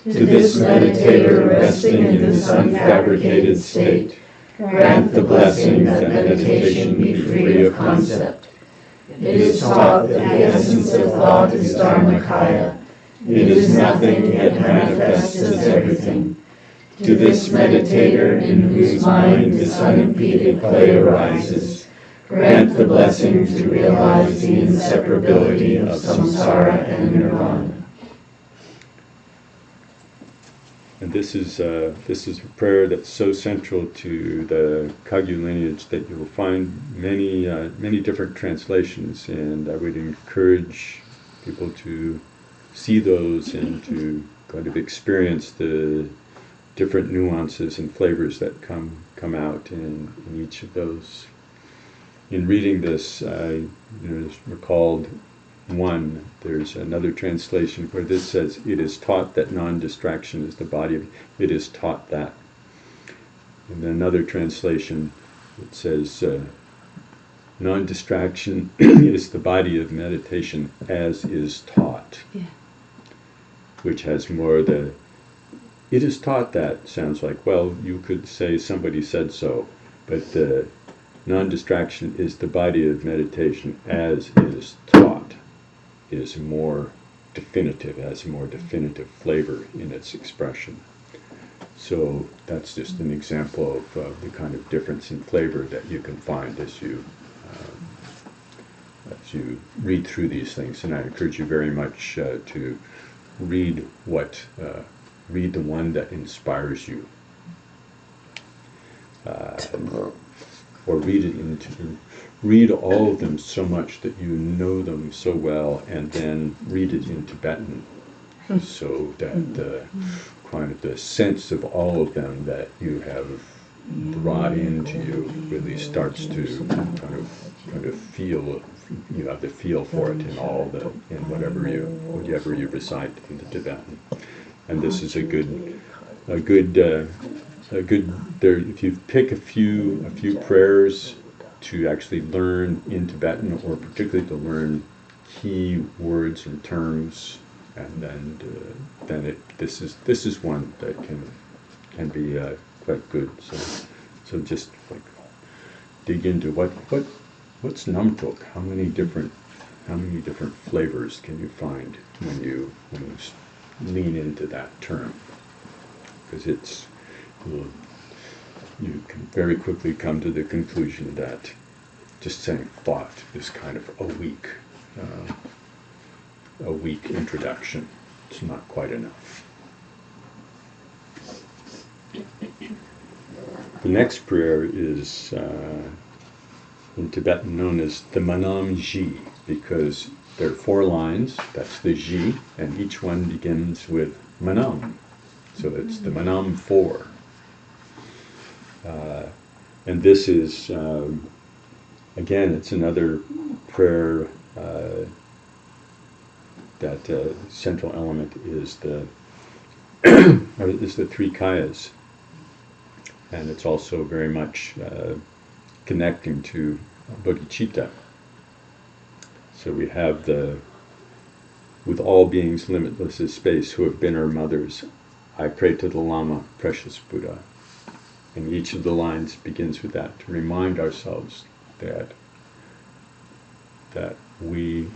S1: To this meditator resting in this unfabricated state, grant the blessing that meditation be free of concept. It is taught that the essence of thought is Dharmakaya. It is nothing yet manifest as everything. To this meditator in whose mind this unimpeded play arises, grant the blessing to realize the inseparability of samsara and nirvana. And this is a prayer that's so central to the Kagyu lineage that you'll find many different translations, and I would encourage people to see those and to kind of experience the different nuances and flavors that come out in each of those. In reading this, I recalled there's another translation where this says, it is taught that non-distraction is the body of, it is taught that. In another translation, it says, non-distraction is the body of meditation as is taught.
S2: Yeah.
S1: Which has more the, it is taught that sounds like, well, you could say somebody said so, but the non-distraction is the body of meditation as is taught. Is more definitive, has a more definitive flavor in its expression. So that's just an example of the kind of difference in flavor that you can find as you read through these things. And I encourage you very much to read read the one that inspires you, or read all of them so much that you know them so well, and then read it in Tibetan, so that the kind of the sense of all of them that you have brought into you really starts to kind of feel. You have the feel for it in whatever you recite in the Tibetan, and this is a good. There, if you pick a few prayers to actually learn in Tibetan, or particularly to learn key words and terms, and then this is one that can be quite good. So just like dig into what's Namtok. How many different flavors can you find when you lean into that term? Because you can very quickly come to the conclusion that just saying thought is kind of a weak introduction. It's not quite enough. The next prayer is in Tibetan known as the Manam Ji, because there are 4 lines, that's the Ji, and each one begins with Manam. So it's the Manam 4. And this is, again, it's another prayer that central element is the 3 kayas. And it's also very much connecting to bodhicitta. So we have with all beings limitless as space who have been our mothers, I pray to the Lama, precious Buddha. And each of the lines begins with that, to remind ourselves that we,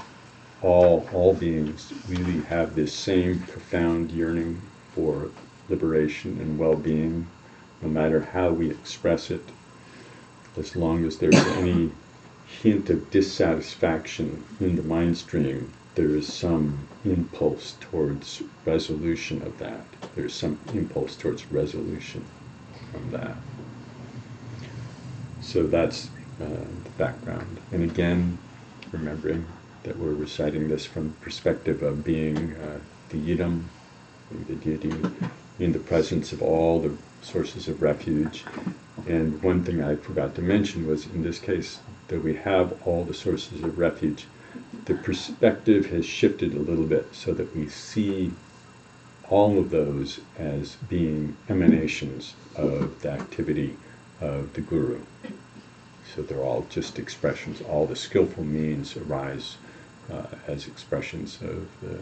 S1: all beings, really have this same profound yearning for liberation and well-being, no matter how we express it. As long as there's any hint of dissatisfaction in the mind stream, there is some impulse towards resolution of that. There's some impulse towards resolution from that. So that's the background. And again, remembering that we're reciting this from the perspective of being the Yidam, the deity, in the presence of all the sources of refuge. And one thing I forgot to mention was, in this case, that we have all the sources of refuge. The perspective has shifted a little bit so that we see all of those as being emanations of the activity of the Guru. So they're all just expressions. All the skillful means arise as expressions of the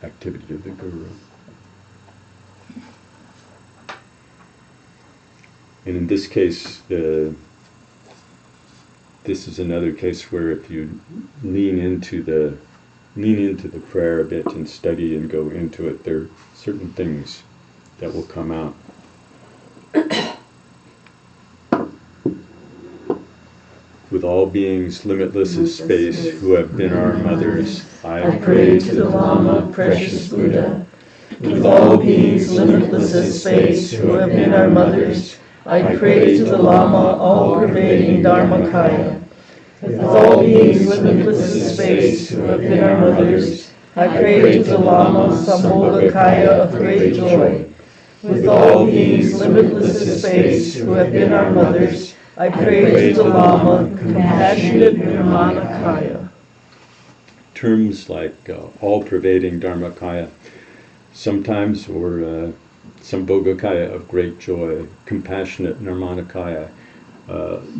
S1: activity of the Guru. And in this case, this is another case where if you lean into the prayer a bit and study and go into it, there are certain things that will come out. With all beings limitless as space who have been our mothers, I pray to the Lama, precious Buddha. With all beings limitless as space who have been our mothers, I pray to the Lama, all-pervading Dharmakaya. With all beings limitless as space who have been our mothers, I pray to the Lama, Sambhogakaya of great joy. With all beings limitless as space who have been our mothers, I pray to the Lama, compassionate Nirmanakaya. Terms like all-pervading Dharmakaya, sometimes, or Sambhogakaya of great joy, compassionate Nirmanakaya.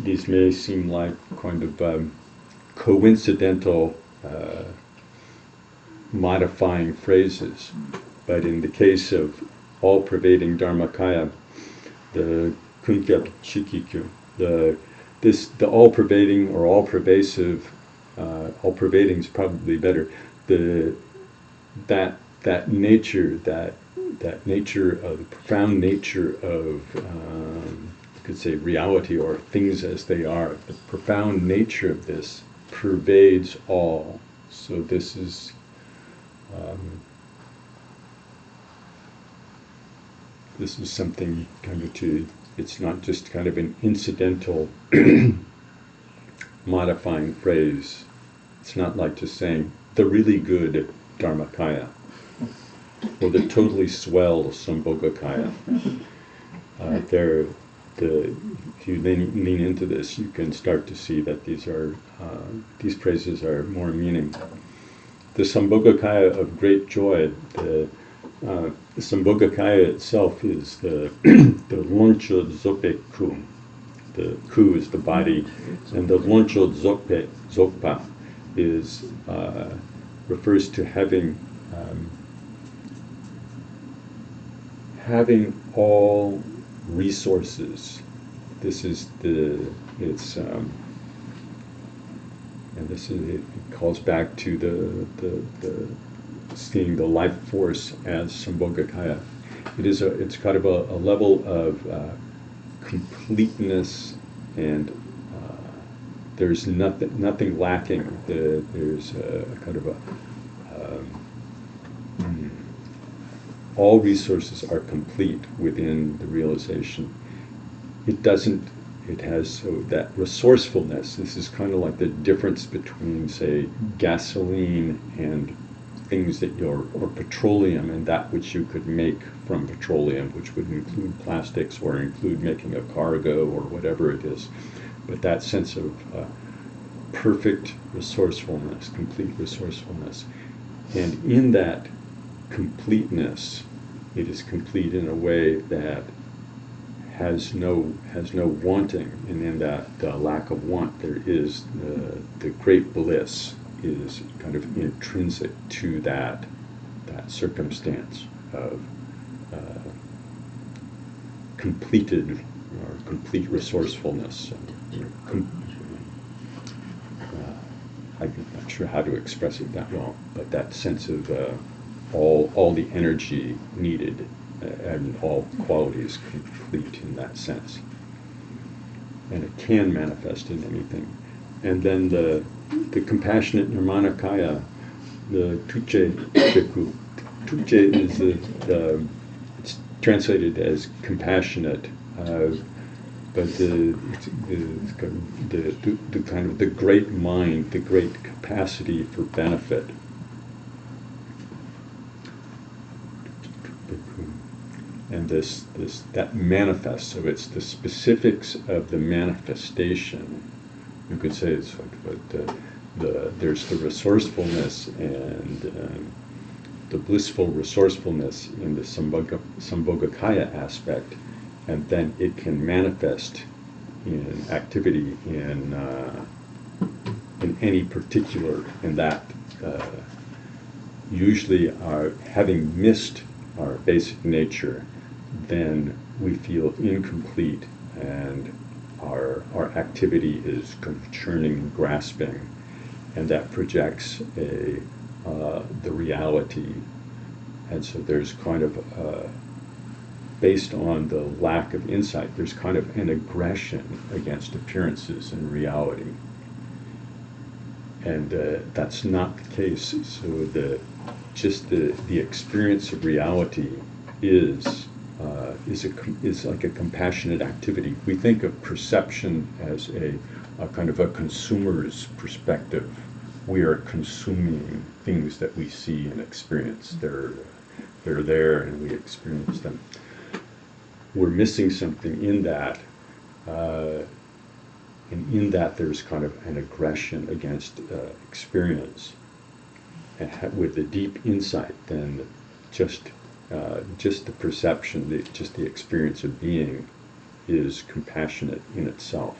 S1: These may seem like kind of coincidental modifying phrases, but in the case of all-pervading Dharmakaya, the Kunkya Chikikyu, the all-pervading or all-pervasive, all-pervading is probably better. That nature, that nature of the profound nature of, you could say, reality or things as they are. The profound nature of this pervades all. So this is something kind of it's not just kind of an incidental modifying phrase. It's not like just saying the really good Dharmakaya or the totally swell Sambhogakaya. If you lean into this, you can start to see that these phrases are more meaning. The Sambhogakaya of great joy, the Sambhogakaya itself is the Loncho Dzogpa Ku. The Ku is the body, and the Loncho Dzogpa is refers to having all resources. It calls back to the seeing the life force as Sambhogakaya. It's kind of a level of completeness, and there's nothing lacking. There's a kind of all resources are complete within the realization. It has that resourcefulness. This is kind of like the difference between, say, gasoline and things or petroleum, and that which you could make from petroleum, which would include plastics or include making a cargo or whatever it is. But that sense of perfect resourcefulness, complete resourcefulness. And in that completeness, it is complete in a way that has no wanting, and in that lack of want, there is the great bliss is kind of intrinsic to that circumstance of completed or complete resourcefulness. I'm not sure how to express it that well, but that sense of all the energy needed and all qualities complete in that sense. And it can manifest in anything. And then the compassionate Nirmanakaya, the Tuche Bhikkhu. Tuche is it's translated as compassionate, but the kind of the great mind, the great capacity for benefit. And that manifests, so it's the specifics of the manifestation. You could say it's like there's the resourcefulness and the blissful resourcefulness in the Sambhogakaya aspect, and then it can manifest in activity in any particular, in that usually having missed our basic nature, then we feel incomplete and our activity is kind of churning and grasping, and that projects the reality. And so there's kind of based on the lack of insight, there's kind of an aggression against appearances and reality. And that's not the case. So the experience of reality is like a compassionate activity. We think of perception as a kind of a consumer's perspective. We are consuming things that we see and experience. They're there and we experience them. We're missing something in that, and in that there's kind of an aggression against experience. And with the deep insight, then just the perception, just the experience of being is compassionate in itself.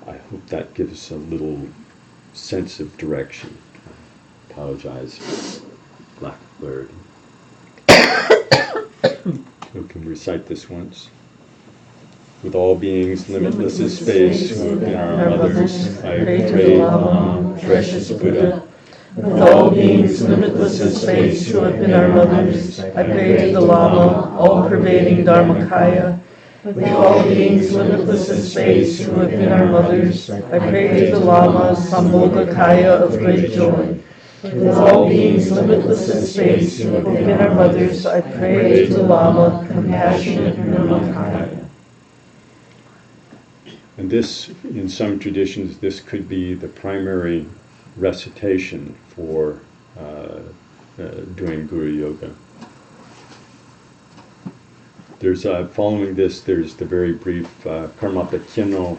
S1: I hope that gives a little sense of direction. I apologize for lack of clarity. Who can recite this once? With all beings limitless as space, who have been our mothers, I pray to Lama, precious Buddha.
S6: With all beings limitless in space who have been our mothers, I pray to the Lama, all-pervading Dharmakaya. With all beings limitless in space who have been our mothers, I pray to the Lama, Sambhogakaya of great joy. With all beings limitless in space who have been our mothers, I pray to the Lama, compassionate Nirmanakaya.
S1: And this, in some traditions, this could be the primary recitation for doing Guru Yoga. There's following this, there's the very brief Karmapa Khyeno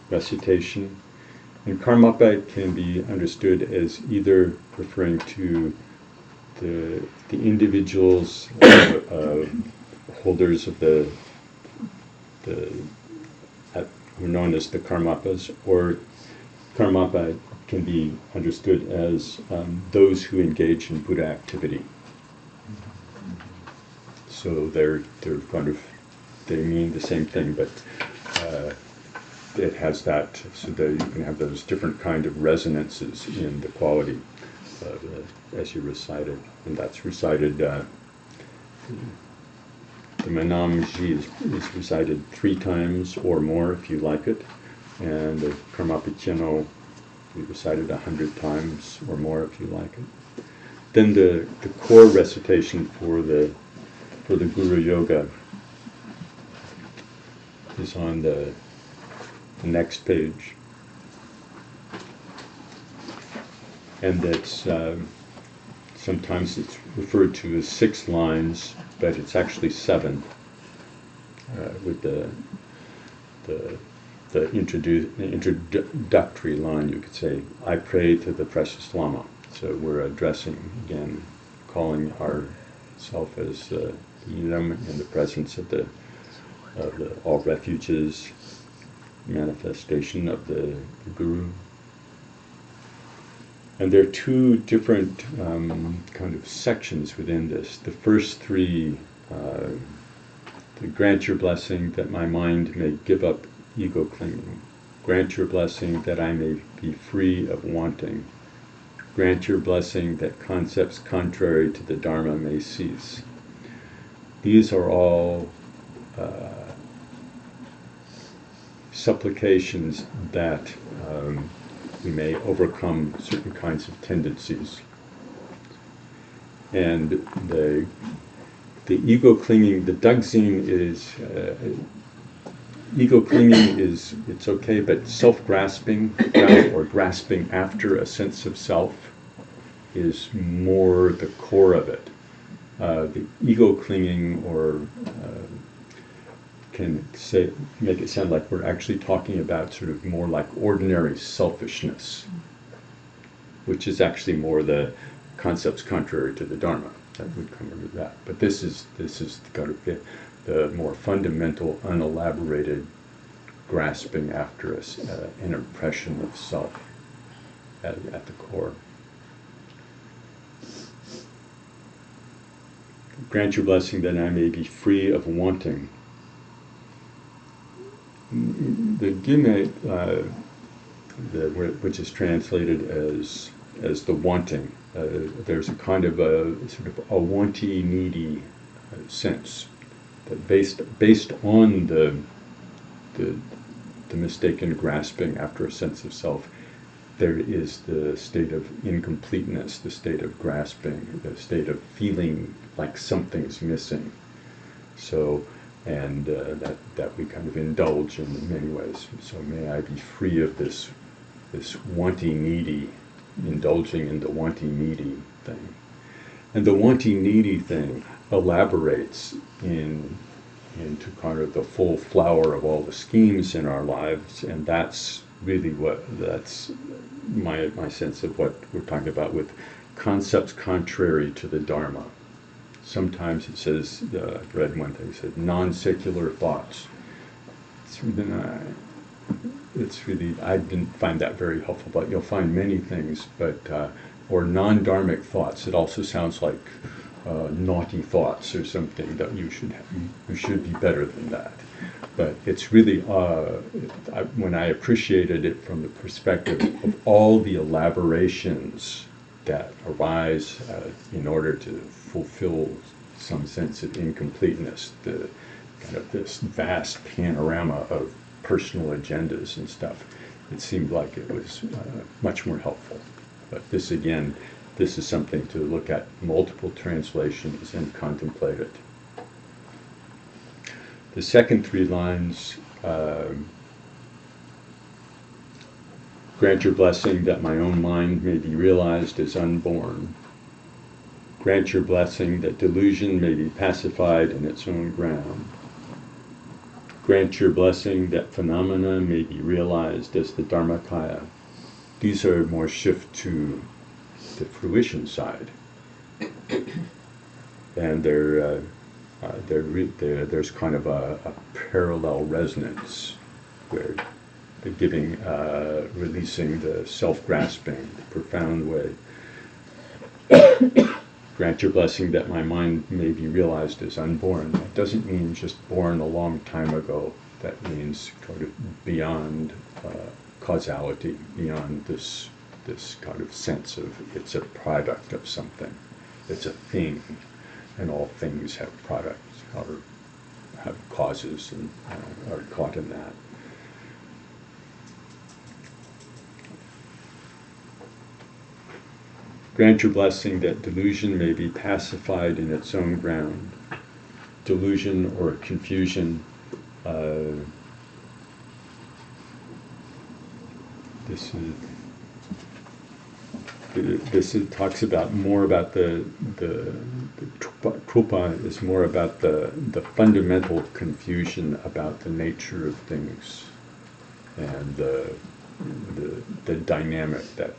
S1: recitation. And Karmapa can be understood as either referring to the individuals, holders of the who are known as the Karmapas, or Karmapa can be understood as those who engage in Buddha activity. So they're kind of, they mean the same thing, but it has that, so that you can have those different kind of resonances in the quality as you recite it. And that's recited, the Manam Ji is recited 3 times or more if you like it, and the Karmapa Khyeno we recited 100 times or more if you like it. Then the core recitation for the Guru Yoga is on the next page, and that's sometimes it's referred to as 6 lines, but it's actually 7 with the introductory line. You could say, I pray to the precious Lama. So we're addressing, again, calling our self as unum in the presence of the all refuges, manifestation of the Guru. And there are two different kind of sections within this. The first three, to grant your blessing that my mind may give up ego clinging. Grant your blessing that I may be free of wanting. Grant your blessing that concepts contrary to the Dharma may cease. These are all supplications that we may overcome certain kinds of tendencies. And the ego clinging, the Dugzing is, ego clinging is, it's okay, but self-grasping or grasping after a sense of self is more the core of it. The ego clinging or can make it sound like we're actually talking about sort of more like ordinary selfishness, which is actually more the concepts contrary to the Dharma. That would come under that. But this is kind of the more fundamental, unelaborated grasping after an impression of self at the core. Grant your blessing that I may be free of wanting. The Gyme, which is translated as the wanting, there's a kind of a sort of a wanty, needy sense that based on the mistaken grasping after a sense of self, there is the state of incompleteness, the state of grasping, the state of feeling like something's missing. So. And that we kind of indulge in many ways. So may I be free of this wanting needy, indulging in the wanting needy thing. And the wanting needy thing elaborates into kind of the full flower of all the schemes in our lives, and that's really that's my sense of what we're talking about with concepts contrary to the Dharma. Sometimes it says, I've read one thing, it said non-secular thoughts. It's really, I didn't find that very helpful, but you'll find many things, or non-dharmic thoughts. It also sounds like naughty thoughts or something that you should be better than that. But it's really, when I appreciated it from the perspective of all the elaborations that arise in order to fulfill some sense of incompleteness, the kind of this vast panorama of personal agendas and stuff, it seemed like it was much more helpful. But this is something to look at multiple translations and contemplate it. The second three lines, grant your blessing that my own mind may be realized as unborn. Grant your blessing that delusion may be pacified in its own ground. Grant your blessing that phenomena may be realized as the Dharmakaya. These are more shift to the fruition side. And there's kind of a parallel resonance where the giving, releasing the self-grasping, the profound way. Grant your blessing that my mind may be realized as unborn. That doesn't mean just born a long time ago. That means kind of beyond causality, beyond this kind of sense of it's a product of something. It's a thing, and all things have products or have causes and are caught in that. Grant your blessing that delusion may be pacified in its own ground. Delusion or confusion, this talks about more about the Krupa is more about the fundamental confusion about the nature of things and the dynamic that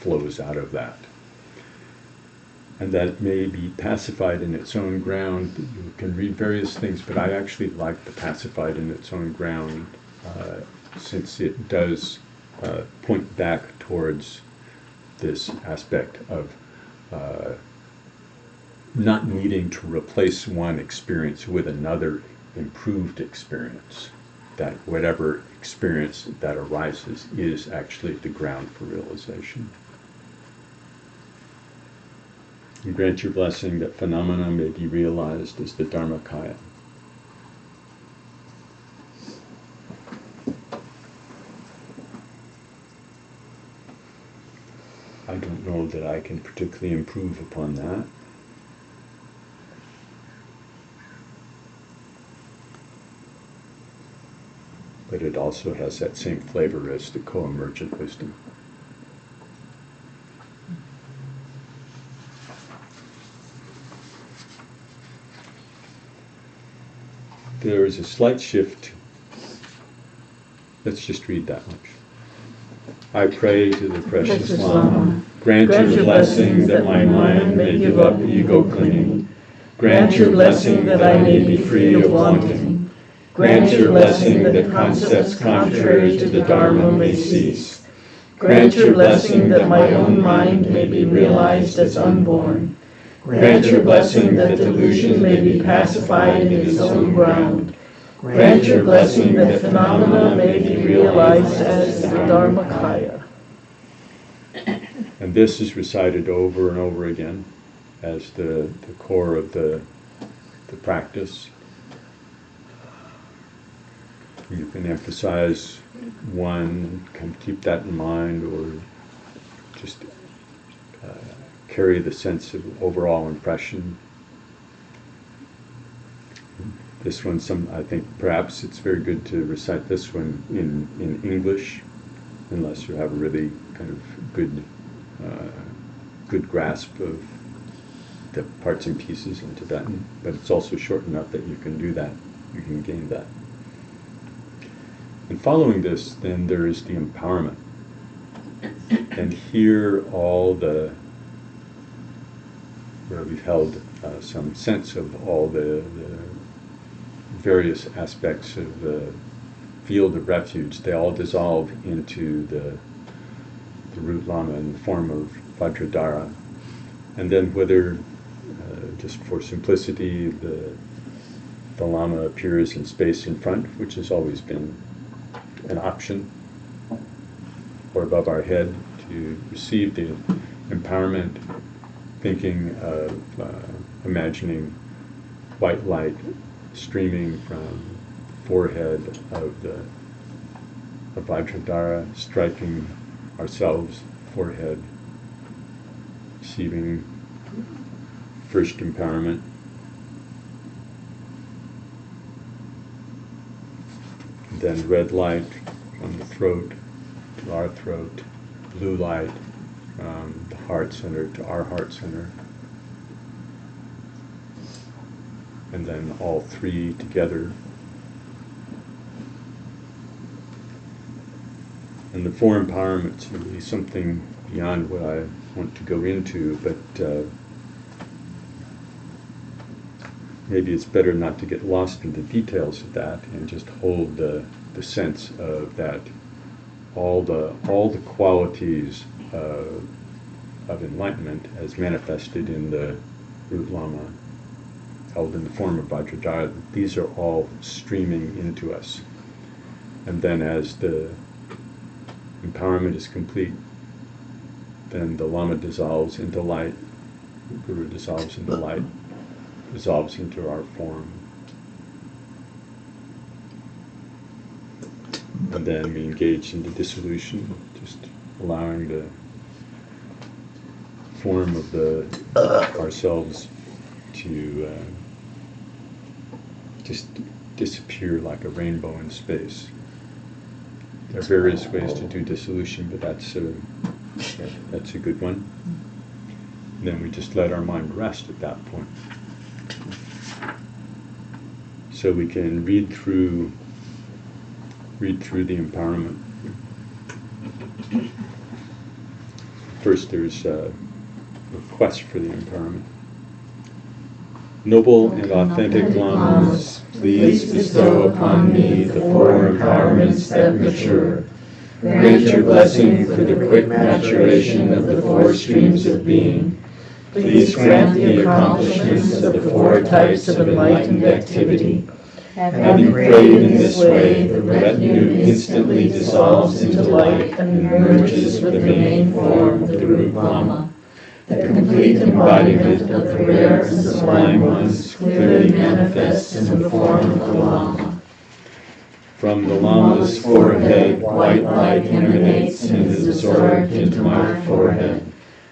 S1: flows out of that. and that may be pacified in its own ground. You can read various things, but I actually like the pacified in its own ground, since it does point back towards this aspect of not needing to replace one experience with another improved experience, that whatever experience that arises is actually the ground for realization. And grant your blessing that phenomena may be realized as the Dharmakaya. I don't know that I can particularly improve upon that. But it also has that same flavor as the co-emergent wisdom. There is a slight shift. Let's just read that much. I pray to the precious Lama, grant your blessing that my mind may give up ego clinging. Grant your blessing that I may be free of wanting. Grant your blessing that concepts contrary to the Dharma may cease. Grant your blessing that my own mind may be realized as unborn. Grant your blessing that delusion may be pacified in its own ground. Grant your blessing that phenomena may be realized as the Dharmakaya. And this is recited over and over again as the core of the practice. You can emphasize one, kind of keep that in mind, or just carry the sense of overall impression. This one, I think perhaps it's very good to recite this one in English, unless you have a really kind of good grasp of the parts and pieces in Tibetan. But it's also short enough that you can do that, you can gain that. And following this, then there is the empowerment. And here where we've held some sense of all the various aspects of the field of refuge, they all dissolve into the root Lama in the form of Vajradhara. And then whether, just for simplicity, the Lama appears in space in front, which has always been an option, or above our head to receive the empowerment, thinking of imagining white light streaming from forehead of Vajradhara, striking ourselves, forehead, receiving first empowerment. Then red light from the throat to our throat, blue light from the heart center to our heart center. And then all three together. And the four empowerments are really something beyond what I want to go into, but maybe it's better not to get lost in the details of that and just hold the sense of that all the qualities of enlightenment as manifested in the root Lama, held in the form of Vajradhara, these are all streaming into us. And then as the empowerment is complete, then the Lama dissolves into light, the Guru dissolves into light, dissolves into our form. And then we engage in the dissolution, just allowing the form of ourselves to just disappear like a rainbow in space. There are various ways to do dissolution, but that's a good one. And then we just let our mind rest at that point. So we can read through the empowerment. First there's quest for the empowerment. Noble and authentic lamas, please bestow upon me the four empowerments that mature. Grant your blessing for the quick maturation of the four streams of being. Please grant the accomplishments of the four types of enlightened activity. Having prayed in this way, the retinue instantly dissolves into light and merges with the main form of the root Lama. The complete embodiment of the rare and sublime ones clearly manifests in the form of the Lama. From the Lama's forehead, white light emanates and is absorbed into my forehead,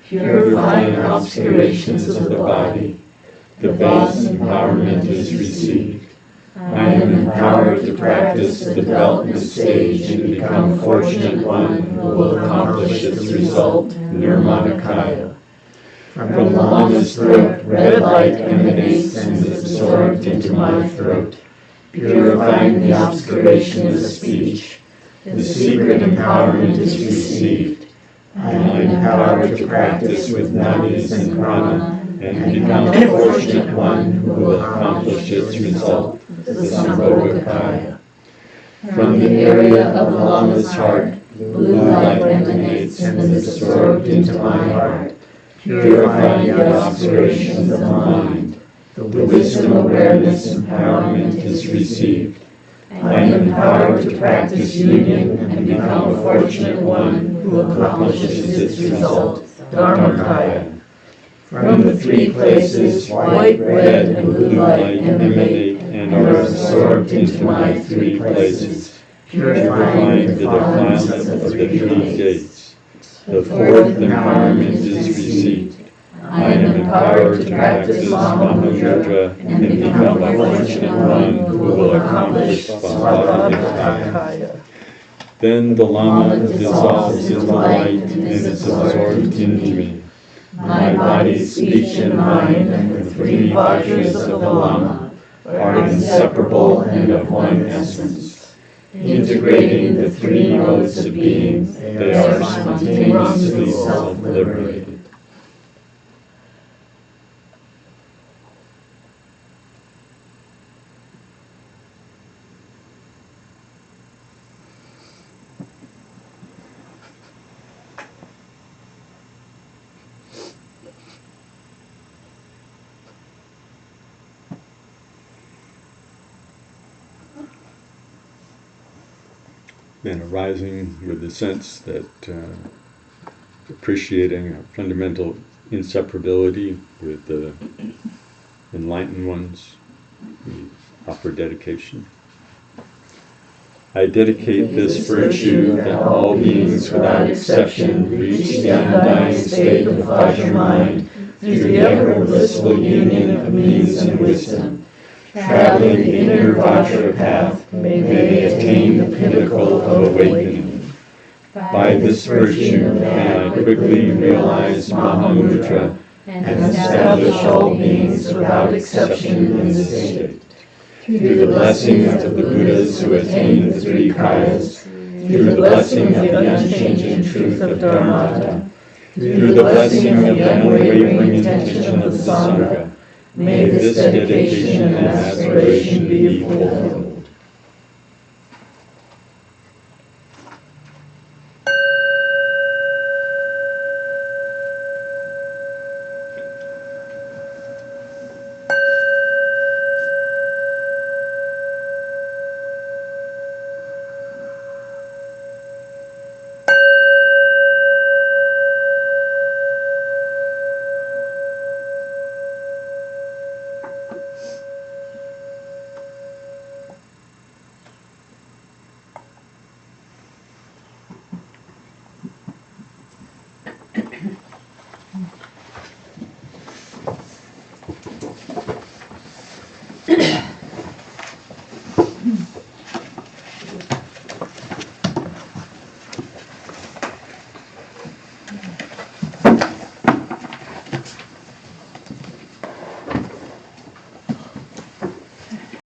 S1: purifying obscurations of the body. The base empowerment is received. I am empowered to practice the development stage and become a fortunate one who will accomplish its result, Nirmanakaya. From the Lama's throat, red light emanates and is absorbed into my throat, purifying the obscurations of speech. The secret empowerment is received. I am empowered to practice with nadis and prana and become a fortunate one who will accomplish its result, the Sambhogakaya. From the area of the Lama's heart, blue light emanates and is absorbed into my heart, purifying the obscurations of the mind. The wisdom awareness empowerment is received. I am empowered to practice union and become a fortunate one who accomplishes its result, Dharmakaya. From the three places, white, red, and blue light emanate and are absorbed into my three places, purifying the defilement of the three gates. The fourth empowerment is received. I am empowered to practice Mahamudra and become a fortunate one who will accomplish Svadhyaya. Then the Lama dissolves into light and is absorbed into me. My body, speech, and mind and the three vajras of the Lama are inseparable and of one essence. Integrating the three modes of being, they are spontaneously self-liberated. And arising with the sense that appreciating a fundamental inseparability with the enlightened ones, we offer dedication. I dedicate this virtue that all beings without exception reach the undying state of Vajra mind through the ever blissful union of means and wisdom. Traveling the inner Vajra path, may they attain the pinnacle of awakening. By this virtue may I quickly realize Mahamudra and establish all beings without exception in this state. Through the blessing of the Buddhas who attained the three kayas, through the blessing of the unchanging truth of Dharmata, through the blessing of the unwavering intention of the Sangha, may this dedication and aspiration be fulfilled.